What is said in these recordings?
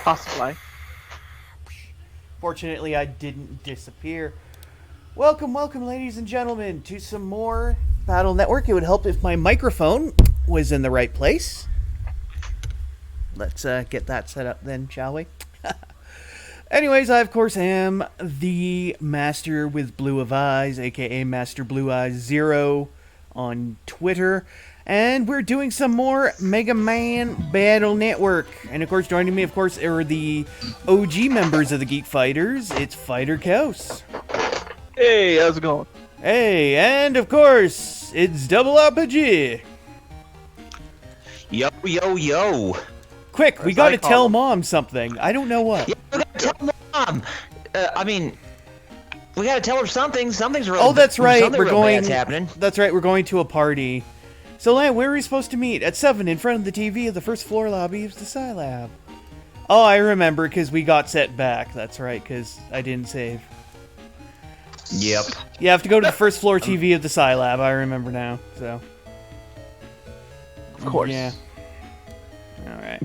Possibly. Fortunately, I didn't disappear. Welcome, ladies and gentlemen, to some more Battle Network. It would help if my microphone was in the right place. Let's get that set up then, shall we? Anyways, I, of course, am the Master with Blue of Eyes, aka Master Blue Eyes Zero on Twitter. And we're doing some more Mega Man Battle Network. And, of course, joining me, of course, are the OG members of the Geek Fighters. It's Fighter Chaos. Hey, how's it going? Hey, and, of course, it's Double RPG. Yo, yo, yo. Quick, we gotta tell Mom something. I don't know what. Yeah, we gotta tell Mom. We gotta tell her something. Something's really. Oh, that's right. Something real bad's happening. That's right. We're going to a party. So, Lan, where are we supposed to meet? At 7 in front of the TV of the first floor lobby of the Scilab. Oh, I remember, because we got set back. That's right, because I didn't save. Yep. You have to go to the first floor TV of the Scilab. I remember now. So. Of course. Yeah. Alright.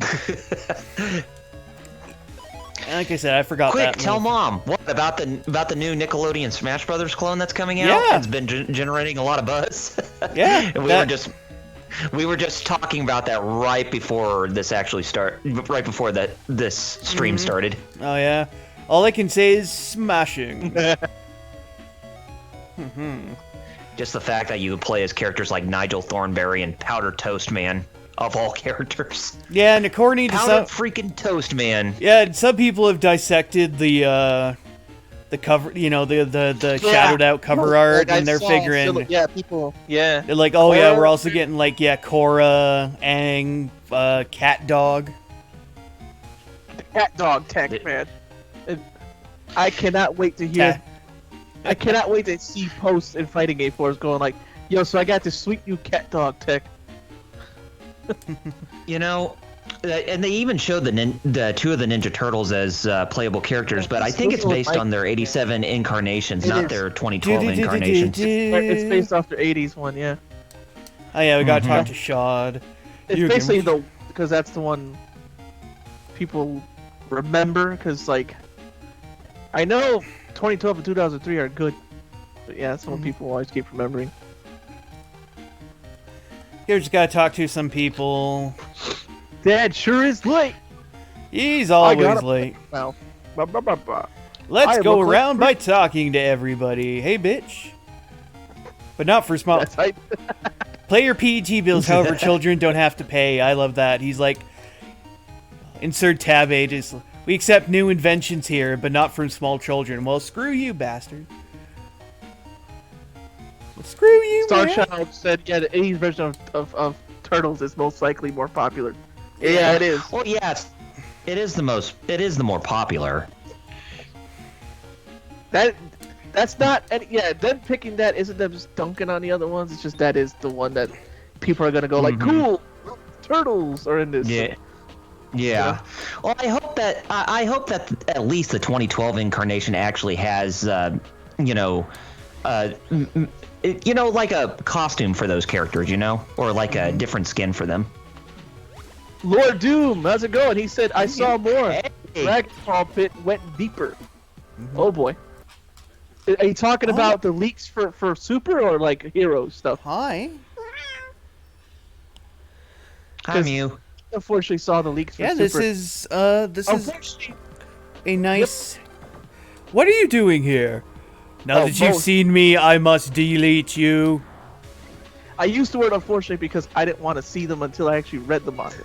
Like I said, I forgot that. Quick, tell Mom. What about the new Nickelodeon Smash Brothers clone that's coming out? Yeah. It's been generating a lot of buzz. Yeah. And we were just talking about that right before this actually right before this stream started. Oh yeah. All I can say is smashing. Just the fact that you play as characters like Nigel Thornberry and Powder Toast Man, of all characters. Yeah, and according to Powder freaking Toast Man. Yeah, some people have dissected the cover, you know, the shadowed out cover art, and they're figuring. Yeah, people. Yeah. They're like, oh yeah, we're also getting like Korra, Aang, Cat Dog. The Cat Dog tech, man. I cannot wait to hear. I cannot wait to see posts in Fighting Game Force going like, yo, so I got this sweet new Cat Dog tech. You know, and they even showed the two of the Ninja Turtles as playable characters, but I think it's based on their 87 incarnations, not their 2012 incarnations. It's based off their 80s one, yeah. Oh yeah, we gotta talk to Shad. It's basically because that's the one people remember, because like, I know 2012 and 2003 are good, but yeah, that's the one people always keep remembering. Here, just gotta talk to some people. Dad sure is late. He's always late. Well, Let's go around by talking to everybody. Hey, bitch. But not for small. Play your PET bills, however, children don't have to pay. I love that. He's like, insert tab ages. We accept new inventions here, but not from small children. Well, screw you, bastard. Screw you, Star man. Child said, yeah, the 80s version of Turtles is most likely more popular. Yeah, it is. Well, yeah, it is the more popular. That's not, yeah, them picking that isn't them just dunking on the other ones. It's just that is the one that people are going to go like, cool, Turtles are in this. Yeah. Yeah. Well, I hope that at least the 2012 incarnation actually has, like a costume for those characters, or like a different skin for them. Lord Doom, how's it going? He said, I saw more. Hey. Dragon Ball Pit went deeper. Oh boy. Are you talking about the leaks for Super or like Hero stuff? Hi. Hi, Mew. Unfortunately, saw the leaks for Super. This is a nice. What are you doing here? Now that you've seen me, I must delete you. I used the word unfortunately because I didn't want to see them until I actually read the manga.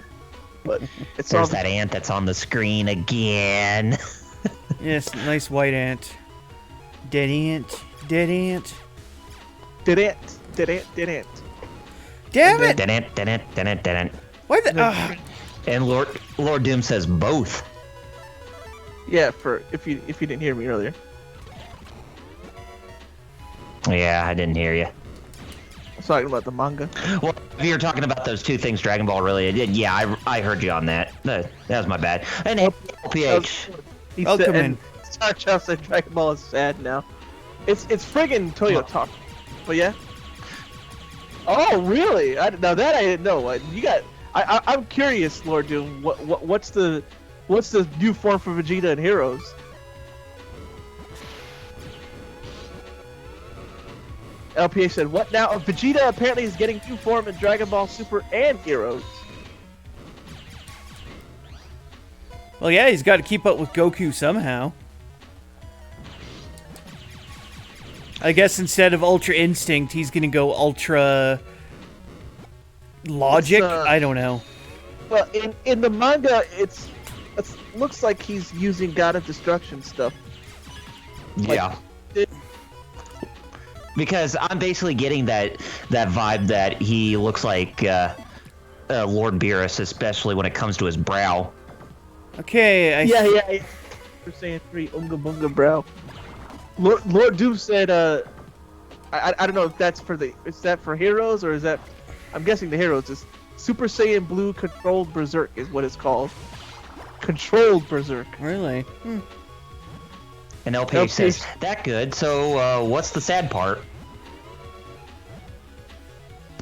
But it's There's that ant that's on the screen again. Yes, nice white ant. Dead ant. Dead ant. Dead ant. Dead ant. Dead ant. Damn it! Dead ant. Dead ant. Dead ant. Dead ant. Why the? And Lord Doom says both. Yeah, for if you didn't hear me earlier. Yeah, I didn't hear you. I was talking about the manga. Well, if you're talking about those two things Dragon Ball really did, yeah, I heard you on that. That was my bad. And PH. Welcome in. Star Child said Dragon Ball is sad now. It's friggin' Toyota. But yeah. Oh really? Now that I didn't know. You got. I'm curious, Lord Doom. What's the What's the new form for Vegeta and Heroes? LPA said, what now? Vegeta apparently is getting new form in Dragon Ball Super and Heroes. Well, yeah, he's got to keep up with Goku somehow. I guess instead of Ultra Instinct, he's gonna go Ultra Logic. I don't know. Well, in the manga, it looks like he's using God of Destruction stuff. Yeah. Because I'm basically getting that vibe that he looks like Lord Beerus, especially when it comes to his brow. Okay. Yeah. We're saying 3 Unga Bunga Brow. Lord Doom said, I don't know if that's is that for Heroes or is that? I'm guessing the Heroes is Super Saiyan Blue Controlled Berserk is what it's called. Controlled Berserk. Really? And LPH says, that good, so what's the sad part?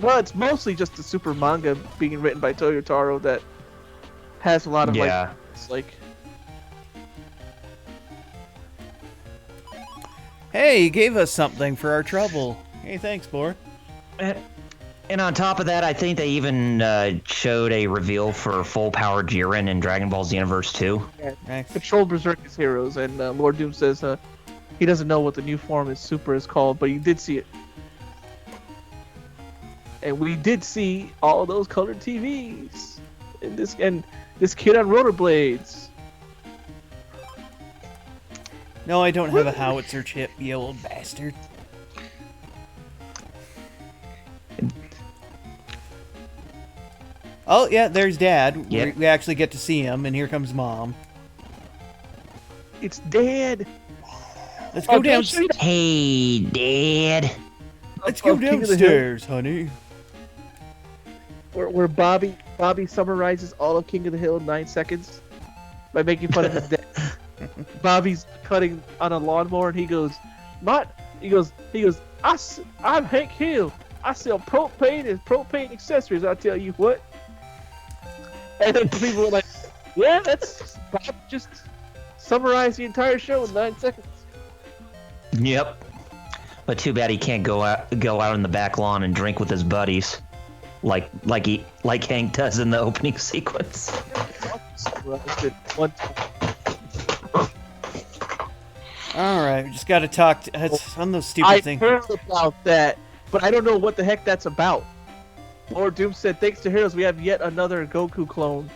Well, it's mostly just the super manga being written by Toyotaro that has a lot of like Hey, he gave us something for our trouble. Hey, thanks, Bor. And on top of that, I think they even showed a reveal for Full Power Jiren in Dragon Ball Xenoverse 2. Yeah, Controlled Berserk is Heroes, and Lord Doom says he doesn't know what the new form is Super is called, but you did see it. And we did see all those colored TVs. And this kid on rollerblades. No, I don't have a howitzer chip, you old bastard. Oh, yeah, there's Dad. Yep. We actually get to see him, and here comes Mom. It's Dad. Let's go down. Hey, Dad. Let's go downstairs, honey. Where Bobby summarizes all of King of the Hill in 9 seconds by making fun of his dad. Bobby's cutting on a lawnmower, and he goes, I'm Hank Hill. I sell propane and propane accessories. I'll tell you what. And then people were like, yeah, that's Bob just summarized the entire show in 9 seconds. Yep. But too bad he can't go out on the back lawn and drink with his buddies, like Hank does in the opening sequence. All right, we just got to talk on those stupid things. I heard about that, but I don't know what the heck that's about. Lord Doom said, thanks to Heroes, we have yet another Goku clone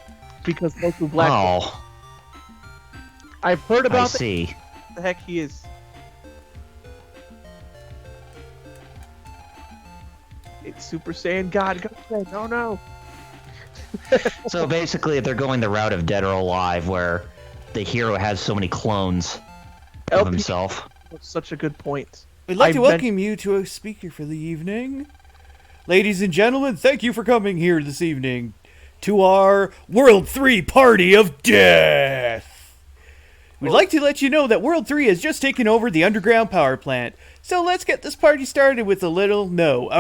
because Goku Black. Oh. I've heard about I see. What the heck he is. It's Super Saiyan God. No. So basically, if they're going the route of Dead or Alive, where the hero has so many clones of himself. That's such a good point. We'd like to welcome you to a speaker for the evening. Ladies and gentlemen, thank you for coming here this evening to our World 3 Party of Death. We'd like to let you know that World 3 has just taken over the underground power plant. So let's get this party started with a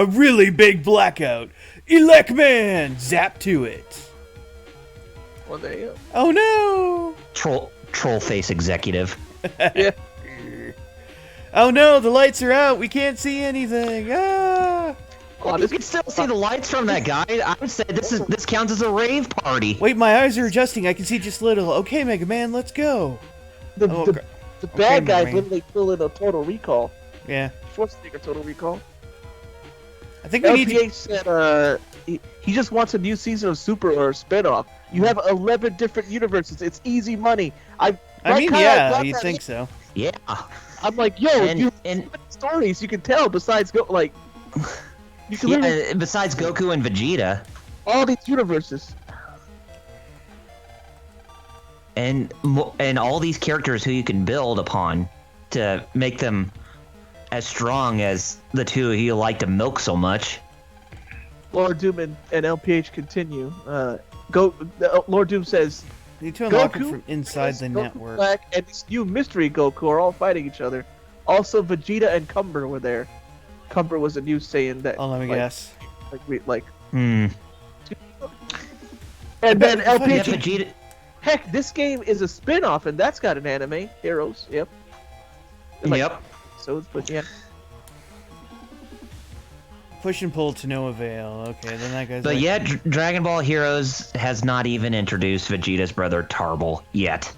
really big blackout. MegaMan, zap to it. Well, there you go. Oh no! Troll face executive. Yeah. Oh no, the lights are out. We can't see anything. Ah! You can still see the lights from that guy. I would say this counts as a rave party. Wait, my eyes are adjusting. I can see just a little. Okay, MegaMan, let's go. The bad guys literally fill in a Total Recall. Yeah. Schwarzenegger Total Recall. I think we need LPH said he just wants a new season of Super or a spinoff. You have 11 different universes. It's easy money. You'd think so. Yeah. I'm like, yo, you have stories you can tell besides you can besides Goku and Vegeta. All these universes. And all these characters who you can build upon to make them as strong as the two you like to milk so much. Lord Doom and LPH continue. Lord Doom says, you need to unlock it Goku from inside the Goku network. Black and this new mystery Goku are all fighting each other. Also, Vegeta and Cumber were there. Cumber was a new Saiyan that. Oh, let me guess. And Yeah, then LPH. Heck, this game is a spin-off, and that's got an anime. Heroes, yep. Yep. So, but yeah. Push and pull to no avail. Okay, then that guy's But like, yeah, Dragon Ball Heroes has not even introduced Vegeta's brother Tarble yet.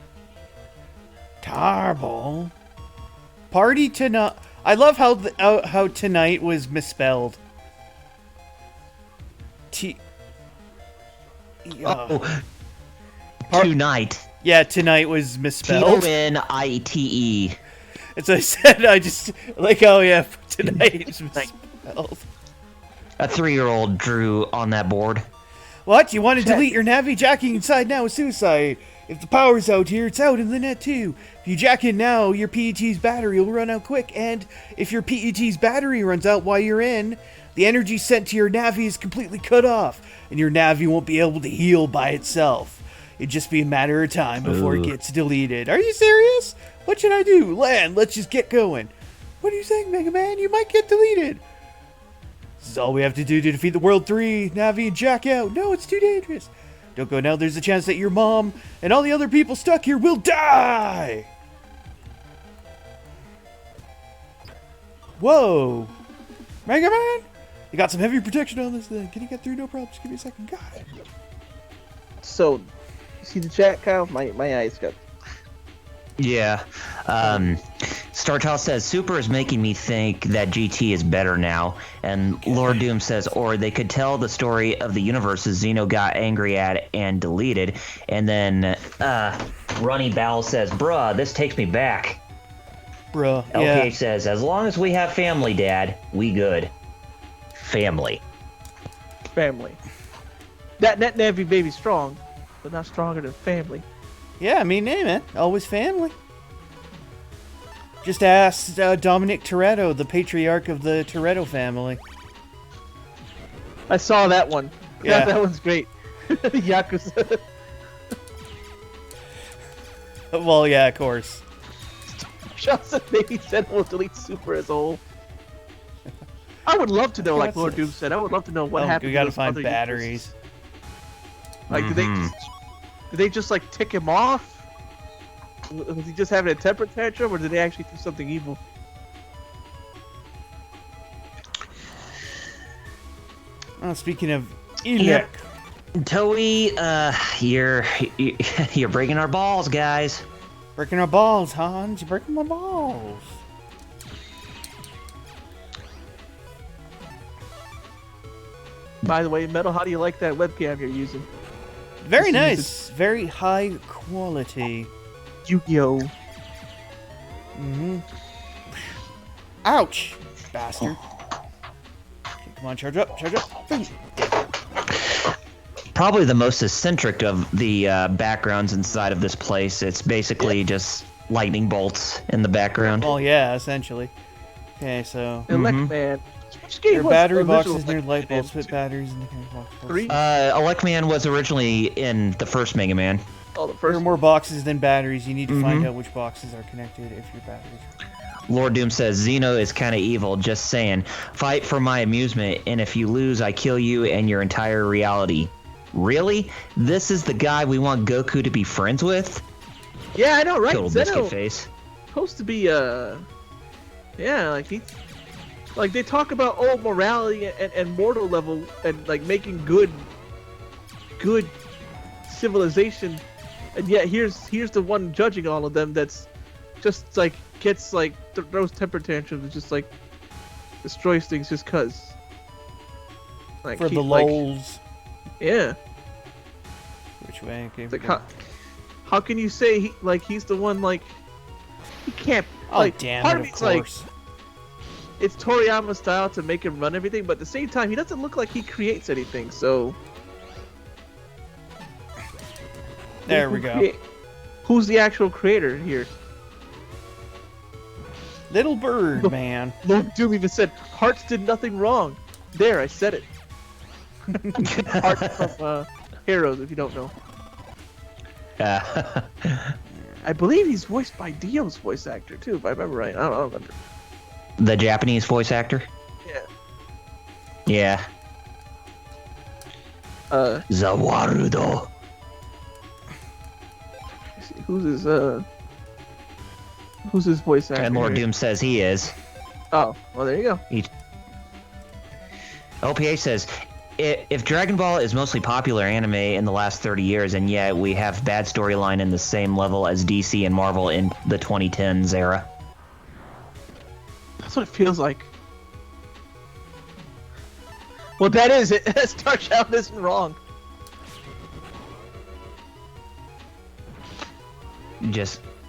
Tarble? Party tonight. I love how tonight was misspelled. Tonight. Yeah, tonight was misspelled. T-O-N-I-T-E. As I said, I just like, oh yeah, tonight is misspelled. A 3-year-old drew on that board. What? You want to delete your Navi? Jacking inside now is suicide. If the power's out here, it's out in the net too. If you jack in now, your PET's battery will run out quick, and if your PET's battery runs out while you're in, the energy sent to your Navi is completely cut off, and your Navi won't be able to heal by itself. It'd just be a matter of time before it gets deleted. Are you serious? What should I do? Land, let's just get going. What are you saying, Mega Man? You might get deleted. This is all we have to do to defeat the World 3. Navi and Jack out. No, it's too dangerous. Don't go now. There's a chance that your mom and all the other people stuck here will die. Whoa. Mega Man? You got some heavy protection on this thing. Can you get through? No problem. Just give me a second. Got it. So, you see the chat, Kyle? My eyes got... Yeah. StarChild says, Super is making me think that GT is better now. And Lord Doom says, or they could tell the story of the universes Xeno got angry at and deleted. And then Ronnie Bowell says, bruh, this takes me back. Bruh, LPH says, as long as we have family, Dad, we good. Family. That Navi baby's strong, but not stronger than family. Yeah, I mean, hey, man. Always family. Just ask Dominic Toretto, the patriarch of the Toretto family. I saw that one. Yeah. That one's great. Yakuza. Well, yeah, of course. Johnson maybe said we'll delete Super as a whole. I would love to know, like Lord Doom said, I would love to know what happened. We gotta to those find other batteries. universes. Like, did they just like tick him off? Was he just having a temper tantrum, or did they actually do something evil? Oh, speaking of Yeah. Toei, you're breaking our balls, guys. Breaking our balls, Hans. You're breaking my balls. By the way, Metal, how do you like that webcam you're using? Very nice. Very high quality. Yu-Gi-Oh! Mm-hmm. Ouch, bastard. Okay, come on, charge up, charge up. Boom. Probably the most eccentric of the backgrounds inside of this place. It's basically just lightning bolts in the background. Well, yeah, essentially. Okay, so... Electman. Your battery boxes near light bulbs. Put batteries in the box. 3? Electman was originally in the first Mega Man. Oh, the There first are more boxes than batteries. You need to find out which boxes are connected if your batteries... Lord Doom says, Xeno is kind of evil, just saying. Fight for my amusement, and if you lose, I kill you and your entire reality. Really? This is the guy we want Goku to be friends with? Yeah, I know, right? Total biscuit face. Supposed to be, yeah, like he's... Like, they talk about, morality and mortal level, and, like, making good civilization, and yet here's the one judging all of them that's just, like, gets, like, throws temper tantrums and just, like, destroys things just cuz. Like, For the lols. Yeah. Which way? Okay, Like, how can you say, he's the one, like, he can't, oh, like, damn part it, of of me's like, course. it's Toriyama style to make him run everything, but at the same time, he doesn't look like he creates anything, so... There we go. Who's the actual creator here? Little Bird, man. Lord Doom even said, Hearts did nothing wrong. There, I said it. Hearts from Heroes, if you don't know. I believe he's voiced by Dio's voice actor, too, if I remember right. I don't remember. The Japanese voice actor? Yeah. Yeah. Zawarudo. who's his voice actor? And Lord here? Doom says he is. Oh, well, there you go. OPH says, if Dragon Ball is mostly popular anime in the last 30 years, and yet we have bad storyline in the same level as DC and Marvel in the 2010s era. That's what it feels like. Well, that is it. Star Child isn't wrong.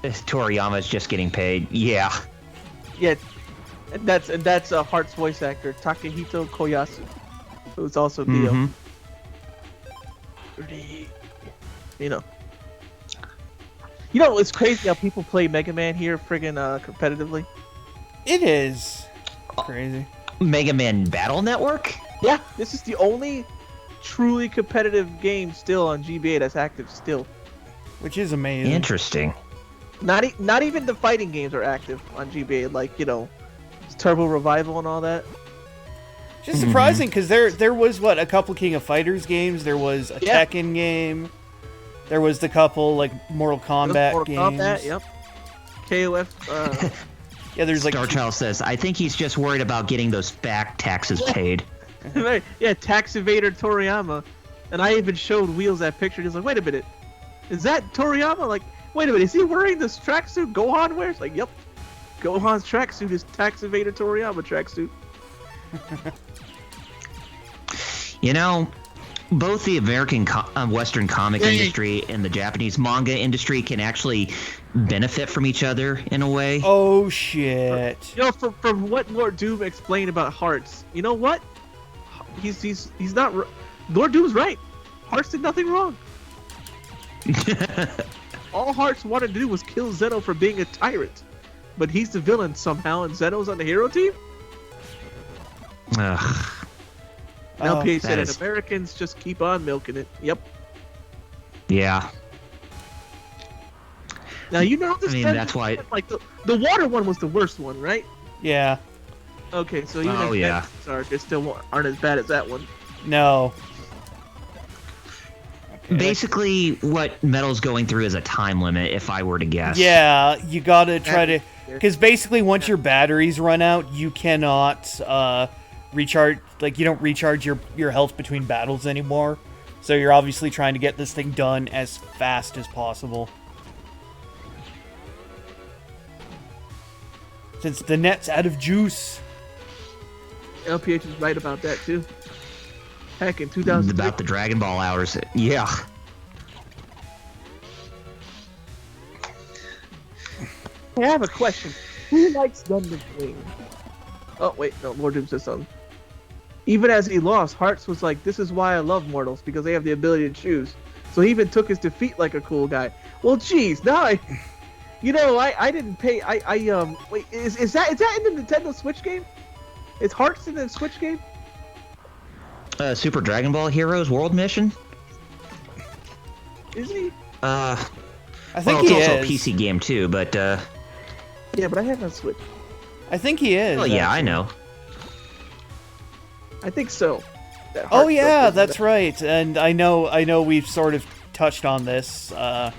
Toriyama's just getting paid. Yeah. Yeah, and that's Heart's voice actor Takehito Koyasu, who's also Dio. Mm-hmm. You know, it's crazy how people play Mega Man here, friggin' competitively. It is crazy. Mega Man Battle Network? Yeah, this is the only truly competitive game still on GBA that's active still. Which is amazing. Interesting. Not even the fighting games are active on GBA, like, Turbo Revival and all that. Just surprising, because there was, a couple King of Fighters games, there was a Tekken game, there was the couple, Mortal Kombat games. Mortal Kombat, yep. KOF, yeah, there's Star Child says, I think he's just worried about getting those back taxes paid. Yeah, Tax Evader Toriyama. And I even showed Wheels that picture, he's like, wait a minute, is that Toriyama? Like, wait a minute, is he wearing this tracksuit Gohan wears? Like, yep. Gohan's tracksuit is Tax Evader Toriyama tracksuit. Both the American Western comic industry and the Japanese manga industry can actually benefit from each other in a way. Oh, shit. From what Lord Doom explained about Hearts, you know what? He's not... Lord Doom's right. Hearts did nothing wrong. All Hearts wanted to do was kill Zeno for being a tyrant. But he's the villain somehow, and Zeno's on the hero team? Ugh. LPA said that it. Americans just keep on milking it. Yep. Yeah. Now, this... that's why... Like, the water one was the worst one, right? Yeah. Okay, so even they still aren't as bad as that one. No. Okay. Basically, what Metal's going through is a time limit, if I were to guess. Yeah, you gotta try to... Because basically, once your batteries run out, you cannot recharge... you don't recharge your health between battles anymore. So you're obviously trying to get this thing done as fast as possible. Since the net's out of juice. LPH is right about that, too. Heck, in 2000... About the Dragon Ball hours. Yeah. I have a question. Who likes Gundam Wing? Oh, wait, no, Lord Doom says something. Even as he lost, Hearts was like, this is why I love mortals, because they have the ability to choose. So he even took his defeat like a cool guy. Well, geez, now I didn't pay, wait, is that in the Nintendo Switch game? Is Hearts in the Switch game? Super Dragon Ball Heroes World Mission? Is he? I think well, he it's also is. a PC game too, but Yeah, but I have no Switch. I think he is. Well, yeah, I know. I think so. Oh yeah, that's right. And I know we've sort of touched on this, off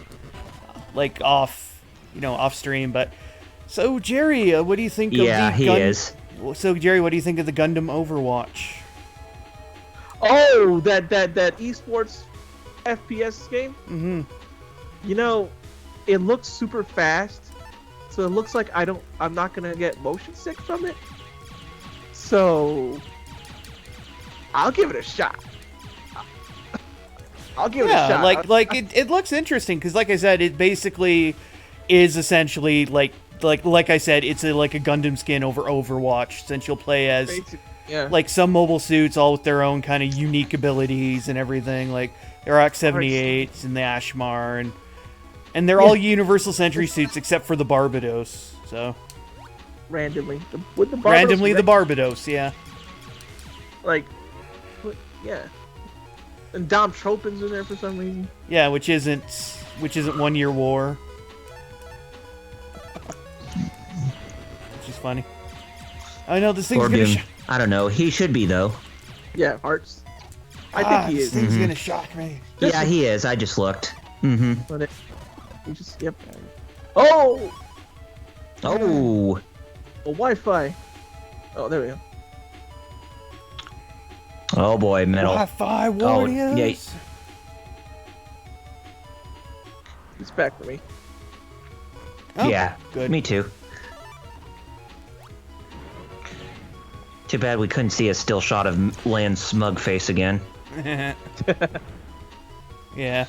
stream. But so Jerry, what do you think? Yeah, of the he is. So Jerry, what do you think of the Gundam Overwatch? Oh, that esports FPS game. Mm-hmm. It looks super fast, so it looks like I'm not gonna get motion sick from it. So I'll give it a shot. I'll give it a shot. It looks interesting because, like I said, it basically is essentially like I said, it's a Gundam skin over Overwatch, since you'll play as some mobile suits, all with their own kind of unique abilities and everything. Like there are X-78s and the Ashmar, and they're all Universal Century suits except for the Barbados. So randomly, the Barbados, yeah. And Dom Tropin's in there for some reason. Yeah, which isn't 1 Year War. Which is funny. I know this thing's gonna. I don't know. He should be though. Yeah, Hearts. I think he is. This thing's gonna shock me. Yeah, he is. I just looked. Mm-hmm. You just yep. Oh, Oh, a Wi-Fi. Oh, there we go. oh boy, metal. Wi-Fi warriors. yeah. It's back for me. Oh, Yeah, good. me too. Too bad we couldn't see a still shot of Land's smug face again. Yeah.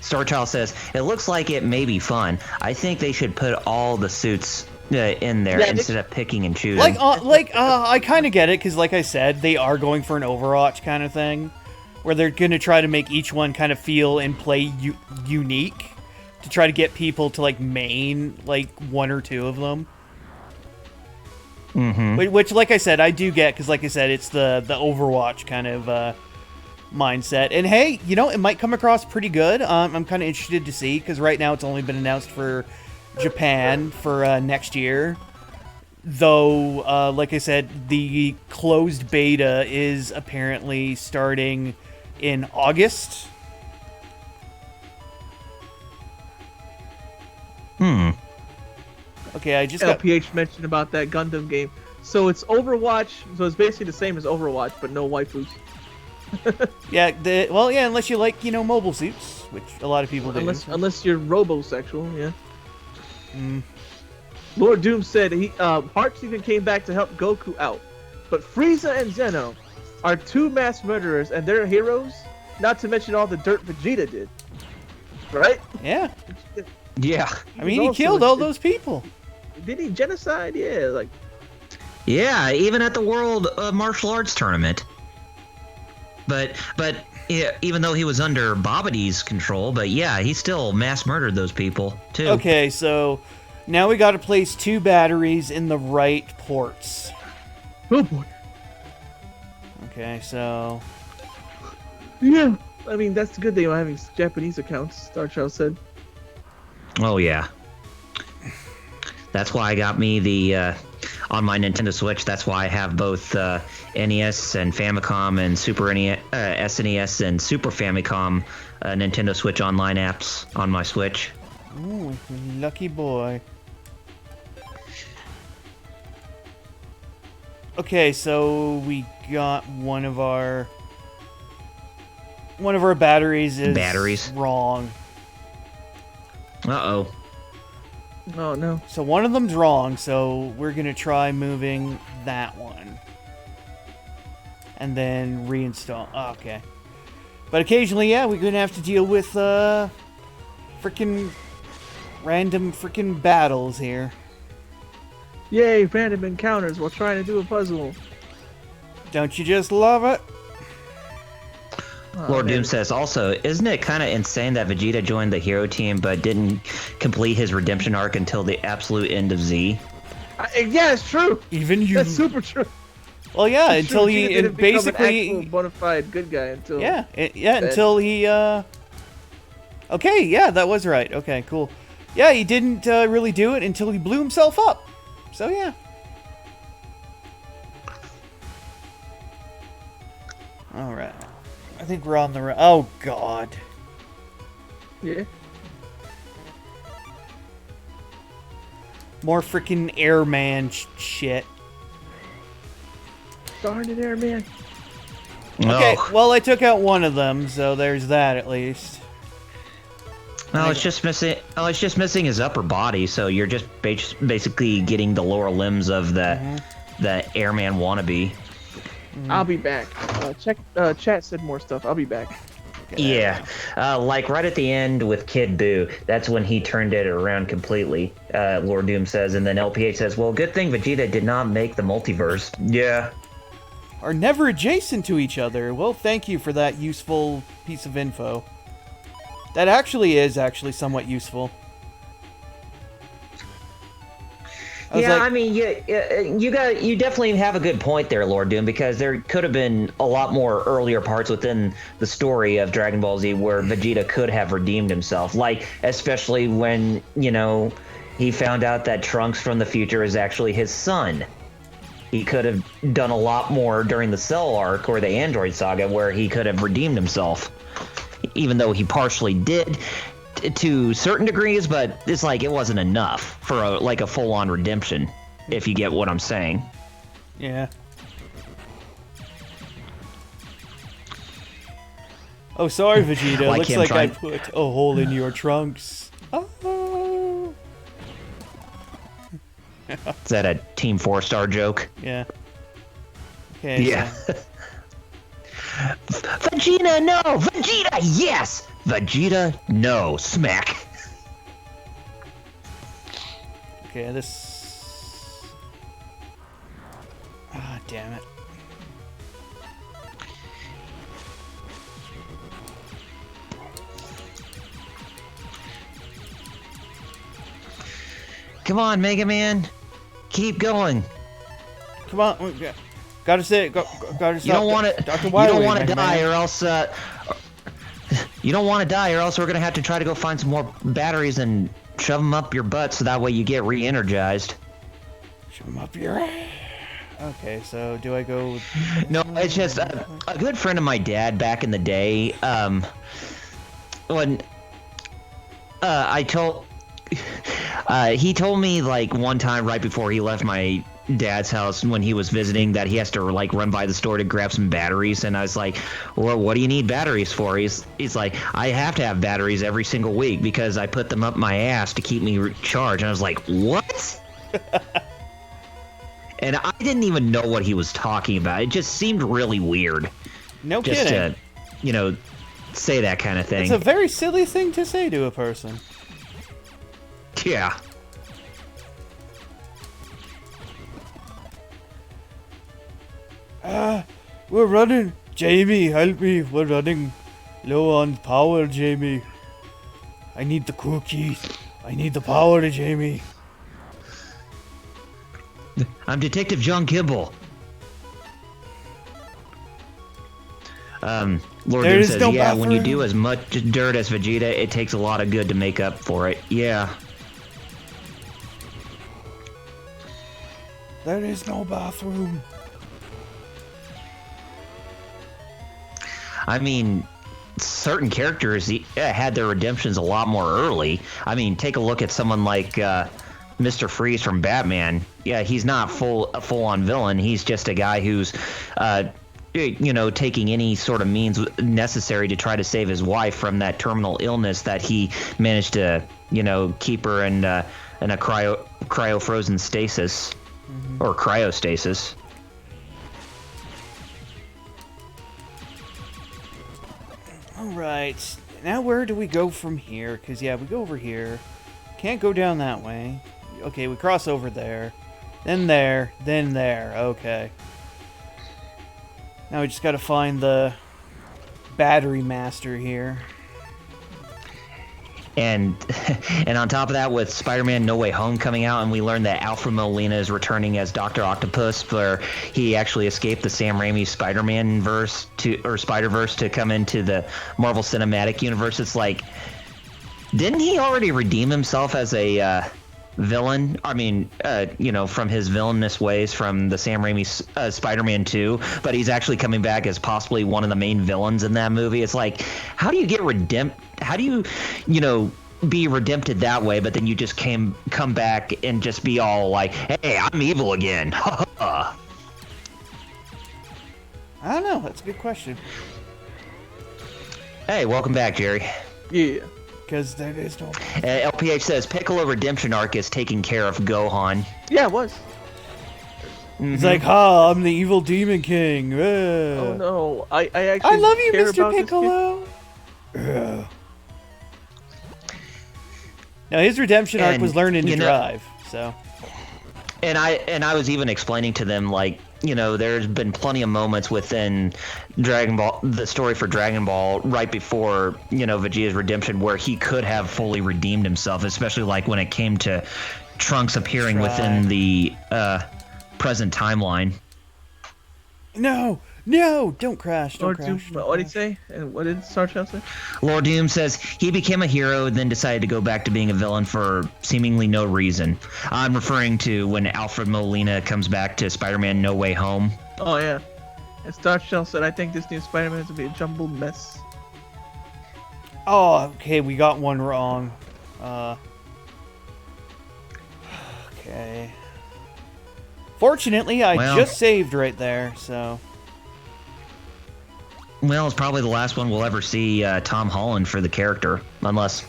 Starchild says, it looks like it may be fun. I think they should put all the suits in there Yeah, instead of picking and choosing. I kind of get it, because like I said, they are going for an Overwatch kind of thing, where they're going to try to make each one kind of feel and play unique, to try to get people to, like, main, like, one or two of them. Mm-hmm. Which, like I said, I do get, because like I said, it's the Overwatch kind of mindset. And hey, you know, it might come across pretty good. I'm kind of interested to see, because right now it's only been announced for Japan for next year. Though, like I said, the closed beta is apparently starting in August. Okay, I just got... LPH mentioned about that Gundam game. So it's Overwatch. So it's basically the same as Overwatch, but no waifus. Yeah, yeah, unless you like, you know, mobile suits, which a lot of people do. Unless you're robosexual, yeah. Lord Doom said Hearts even came back to help Goku out, but Frieza and Zeno are two mass murderers, and they're heroes. Not to mention all the dirt Vegeta did, right? Yeah. Yeah. I mean, he killed all those people. Did he genocide? Yeah, like. Yeah, even at the World Martial Arts Tournament. But yeah, even though he was under Babidi's control, but yeah, he still mass murdered those people too. Okay, so now we got to place 2 batteries in the right ports. Oh boy. Okay, so Yeah. I mean, that's the good thing about having Japanese accounts. Starchild said. Oh yeah. That's why I got me the on my Nintendo Switch. That's why I have both NES and Famicom and Super NES, SNES and Super Famicom Nintendo Switch Online apps on my Switch. ooh, lucky boy. Okay, so we got one of our batteries is wrong. Uh-oh. Oh no. So one of them's wrong, so we're gonna try moving that one. And then reinstall. Oh, okay. But occasionally, yeah, we're gonna have to deal with random battles here. Yay, random encounters while trying to do a puzzle. Don't you just love it? Oh, Lord man. Doom says also, isn't it kind of insane that Vegeta joined the hero team but didn't complete his redemption arc until the absolute end of Z? Yeah, it's true. Even you. That's super true. Well, yeah, It's until true. he Vegeta didn't become basically. an actual bona fide good guy until. Yeah, until he. Okay, yeah, that was right. Okay, cool. Yeah, he didn't really do it until he blew himself up. So yeah. All right. I think we're on the right. Oh God. Yeah. More freaking airman shit. Darn it, Airman. Okay, Oh. well I took out one of them, so there's that at least. No, it's just missing. Oh, it's just missing his upper body. So you're just basically getting the lower limbs of the airman wannabe. I'll be back. Chat said more stuff. I'll be back. Yeah, like right at the end with Kid Buu, that's when he turned it around completely. Lord Doom says, and then LPH says, "Well, good thing Vegeta did not make the multiverse." Yeah. Are never adjacent to each other. Well, thank you for that useful piece of info. That is somewhat useful. I mean, you definitely have a good point there, Lord Doom, because there could have been a lot more earlier parts within the story of Dragon Ball Z where Vegeta could have redeemed himself, like especially when, you know, he found out that Trunks from the future is actually his son. He could have done a lot more during the Cell arc or the Android saga where he could have redeemed himself, even though he partially did. to certain degrees, but it's like it wasn't enough for a full-on redemption, if you get what I'm saying. Yeah. Oh, sorry, Vegeta. Like Looks him like I trying- put a hole in your trunks. Oh. Is that a Team 4-star joke? Yeah. Okay. Yeah. So, Vegeta, no! Vegeta, yes! Vegeta, no! Smack. okay, this... Ah, damn it. Come on, Mega Man. Keep going. Come on. Gotta say, gotta stop. You don't want to. Dr. You Wily, don't want to Mega die, Man. or else. You don't want to die, or else we're gonna have to try to go find some more batteries and shove them up your butt, so that way you get re-energized. Shove 'em up your ass. Okay, so do I go with... No, it's just a good friend of my dad back in the day. When I told. He told me like one time right before he left my dad's house when he was visiting that he has to like run by the store to grab some batteries, and I was like, well, what do you need batteries for? He's like, I have to have batteries every single week because I put them up my ass to keep me charged. And I was like, what? And I didn't even know what he was talking about. It just seemed really weird. No Just kidding. to, say that kind of thing. It's a very silly thing to say to a person. Yeah. We're running. Jamie, help me. We're running low on power, Jamie. I need the cookies. I need the power, Jamie. I'm Detective John Kibble. Lord There Doom is says, no yeah, when you bathroom." do as much dirt as Vegeta, it takes a lot of good to make up for it. Yeah. There is no bathroom. I mean, certain characters had their redemptions a lot more early. I mean, take a look at someone like Mr. Freeze from Batman. Yeah, he's not a full-on villain. He's just a guy who's, taking any sort of means necessary to try to save his wife from that terminal illness that he managed to, keep her in a cryo-frozen stasis. Or cryostasis. Alright. Now where do we go from here? Because, yeah, we go over here. Can't go down that way. Okay, we cross over there. Then there. Then there. Okay. Now we just gotta find the battery master here. And on top of that, with Spider-Man No Way Home coming out, and we learned that Alfred Molina is returning as Dr. Octopus, where he actually escaped the Sam Raimi Spider-Man Spider-Verse to come into the Marvel Cinematic Universe. It's like, didn't he already redeem himself as a villain? I mean, from his villainous ways from the Sam Raimi Spider-Man 2, but he's actually coming back as possibly one of the main villains in that movie. It's like, how do you get how do you, be redempted that way, but then you just come back and just be all like, hey, I'm evil again. I don't know. That's a good question. Hey, welcome back, Jerry. Yeah. Because there is no... LPH says Piccolo redemption arc is taking care of Gohan. Yeah, it was. He's like, ha, I'm the evil demon king. Oh no, I actually. I love you, care Mr. about this kid. Piccolo. Now his redemption arc And, was learning to you know- drive. So And I was even explaining to them, like, there's been plenty of moments within Dragon Ball, the story for Dragon Ball, right before, Vegeta's redemption, where he could have fully redeemed himself, especially like when it came to Trunks appearing within the present timeline. no, don't crash, don't Lord crash. Doom, don't what did he crash. say? And what did Star Child say? Lord Doom says he became a hero and then decided to go back to being a villain for seemingly no reason. I'm referring to when Alfred Molina comes back to Spider-Man No Way Home. Oh yeah. And Star Child said, I think this new Spider-Man is gonna be a jumbled mess. Oh, okay, we got one wrong. Okay. Fortunately, I just saved right there, so... Well, it's probably the last one we'll ever see Tom Holland for the character, unless,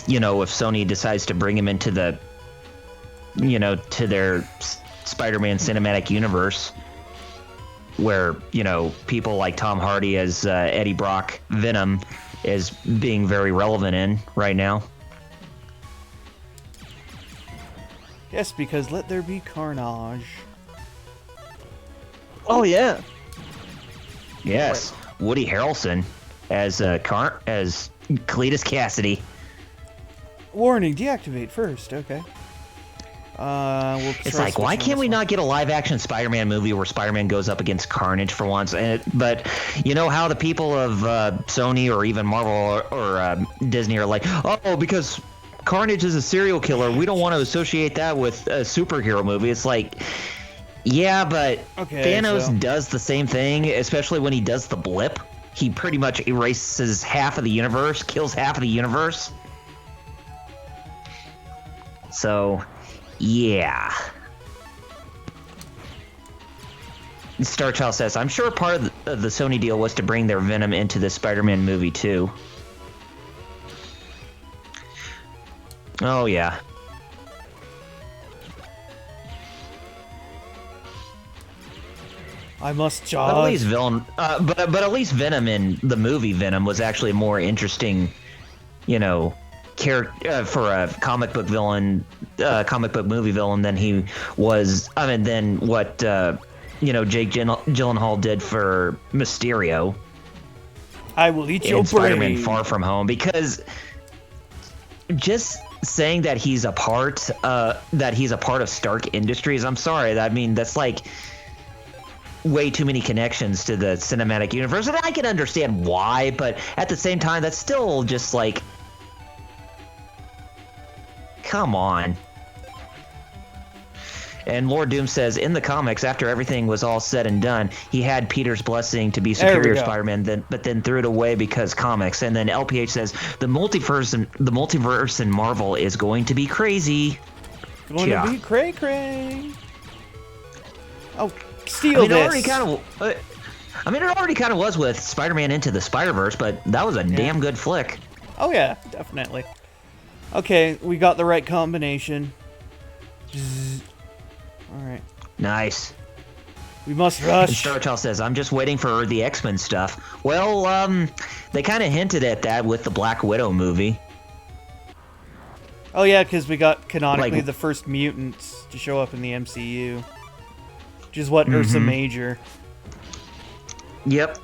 you know, if Sony decides to bring him into the, you know, to their Spider-Man cinematic universe, where, you know, people like Tom Hardy as Eddie Brock Venom is being very relevant in right now. Yes, because let there be carnage. Oh yeah. Yes, Woody Harrelson as as Cletus Cassidy. Warning, deactivate first. Okay. It's like, why can't we not get a live-action Spider-Man movie where Spider-Man goes up against Carnage for once? But you know how the people of Sony or even Marvel or Disney are like, oh, because Carnage is a serial killer, we don't want to associate that with a superhero movie. It's like, yeah, but Thanos does the same thing, especially when he does the blip. He pretty much erases half of the universe, kills half of the universe. So, yeah. Starchild says, I'm sure part of the Sony deal was to bring their Venom into the Spider-Man movie, too. Oh, yeah. I must But at least but at least Venom in the movie Venom was actually a more interesting, you know, character for a comic book villain, comic book movie villain than he was. I mean, than what you know, Jake Gyllenhaal did for Mysterio. I will eat your brain. Spider-Man: Far From Home, because just saying that he's a part of Stark Industries. I'm sorry, I mean that's like way too many connections to the cinematic universe, and I can understand why, but at the same time, that's still just like, come on. And Lord Doom says, in the comics, after everything was all said and done, he had Peter's blessing to be superior Spider-Man, but then threw it away because comics. And then LPH says, the multiverse in Marvel is going to be crazy. Going to be cray-cray. Oh, steal this. I mean, it already kind of was with Spider-Man Into the Spider-Verse, but that was a damn good flick. Oh, yeah, definitely. Okay, we got the right combination. Alright. Nice. We must rush. And Starchild says, I'm just waiting for the X-Men stuff. Well, they kind of hinted at that with the Black Widow movie. Oh, yeah, because we got canonically the first mutants to show up in the MCU. Which is what Ursa Major. Yep.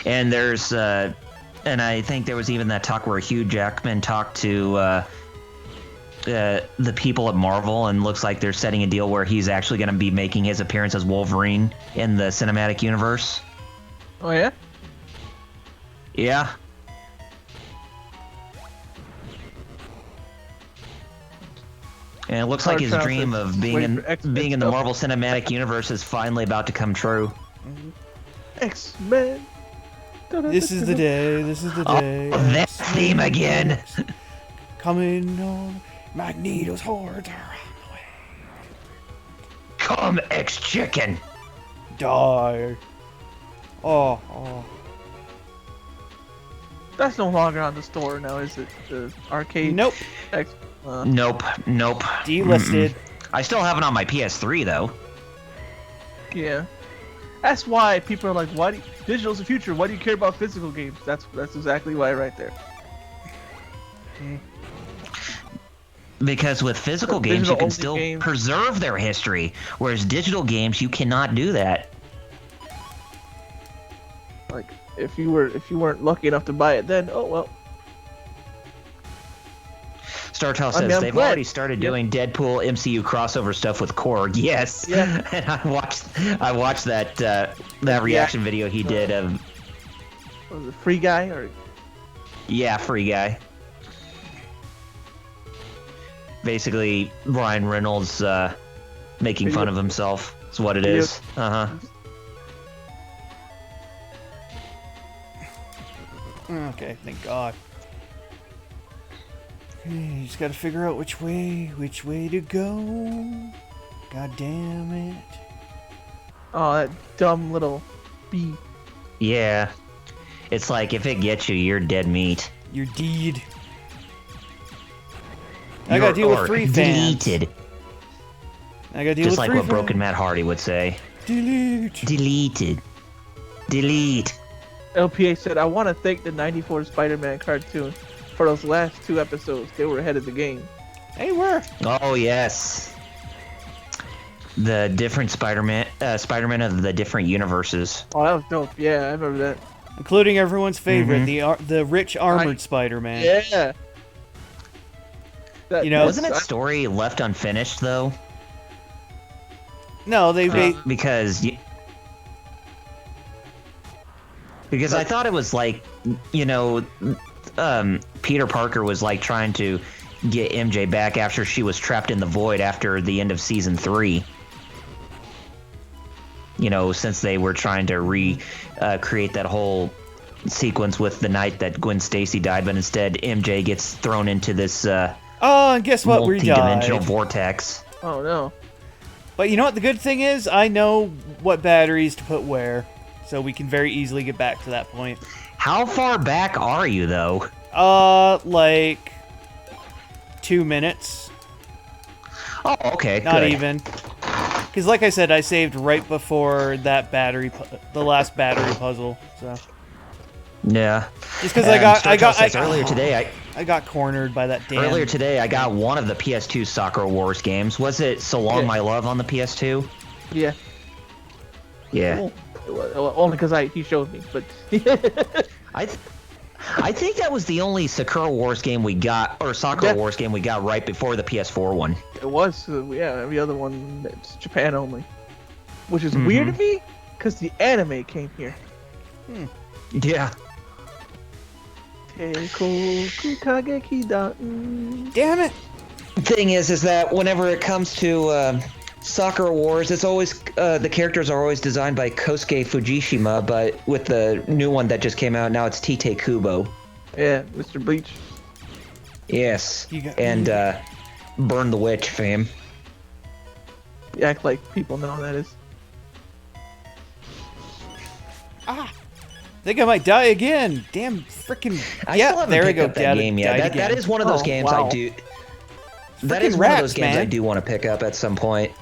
And there's, and I think there was even that talk where Hugh Jackman talked to the people at Marvel, and looks like they're setting a deal where he's actually going to be making his appearance as Wolverine in the cinematic universe. Oh, yeah? Yeah. And it looks like his dream of being in the Marvel Cinematic Universe is finally about to come true. X-Men. This is the day. This is the day. Oh, that theme again. Coming on. Magneto's hordes are on the way. Come, X-Chicken. Die. Oh. That's no longer on the store now, is it? The arcade? Nope. Nope. Delisted. I still have it on my PS3 though. Yeah. That's why people are like, "Why? Digital's the future. Why do you care about physical games?" That's exactly why right there. Because with physical games, you can still preserve their history, whereas digital games, you cannot do that. Like, if you weren't lucky enough to buy it, then oh well. Startel says they've already started doing Deadpool MCU crossover stuff with Korg. Yes. Yeah. And I watched that reaction video he did of. Was it Free Guy or? Yeah, Free Guy. Basically, Ryan Reynolds making fun of himself. That's what it is. Uh-huh. Okay, thank God. Okay, you just gotta figure out which way to go. God damn it. Oh, that dumb little bee. Yeah. It's like, if it gets you, you're dead meat. Your deed. I gotta deal with 3 fans. Deleted. I gotta deal Just with like 3 what fans. Broken Matt Hardy would say. Delete. Deleted. Delete. LPA said, I want to thank the 94 Spider-Man cartoon for those last 2 episodes. They were ahead of the game. Hey, where? Oh, yes. The different Spider-Man of the different universes. Oh, that was dope. Yeah, I remember that. Including everyone's favorite, the rich armored Spider-Man. Yeah. You know, Wasn't that story left unfinished, though? No, they Because I thought it was like, you know, Peter Parker was like trying to get MJ back after she was trapped in the void after the end of season 3. You know, since they were trying to recreate that whole sequence with the night that Gwen Stacy died, but instead MJ gets thrown into this oh, and guess what? We multi-dimensional died. vortex. Oh, no. But you know what the good thing is? I know what batteries to put where, so we can very easily get back to that point. How far back are you, though? Like 2 minutes. Oh, okay. Not good. even. Because like I said, I saved right before that the last battery puzzle. So Yeah. just because I got earlier today. I got cornered by that damn. Earlier today, I got one of the PS2 Soccer Wars games. Was it So Long My Love on the PS2? Yeah. Yeah. Well, only because he showed me, but... I think that was the only Sakura Wars game we got, or Soccer Wars game we got right before the PS4 one. It was, yeah, every other one, it's Japan only. Which is weird to me, because the anime came here. Yeah. Damn Damn it! Thing is that whenever it comes to Soccer Wars, it's always the characters are always designed by Kosuke Fujishima, but with the new one that just came out, now it's Tite Kubo. Yeah, Mr. Bleach. Yes, and Burn the Witch fame. You act like people know who that is. I think I might die again. Damn freaking. Yeah, there we go. That game yet. That is one of those games I do. That is one of those games I do want to pick up at some point.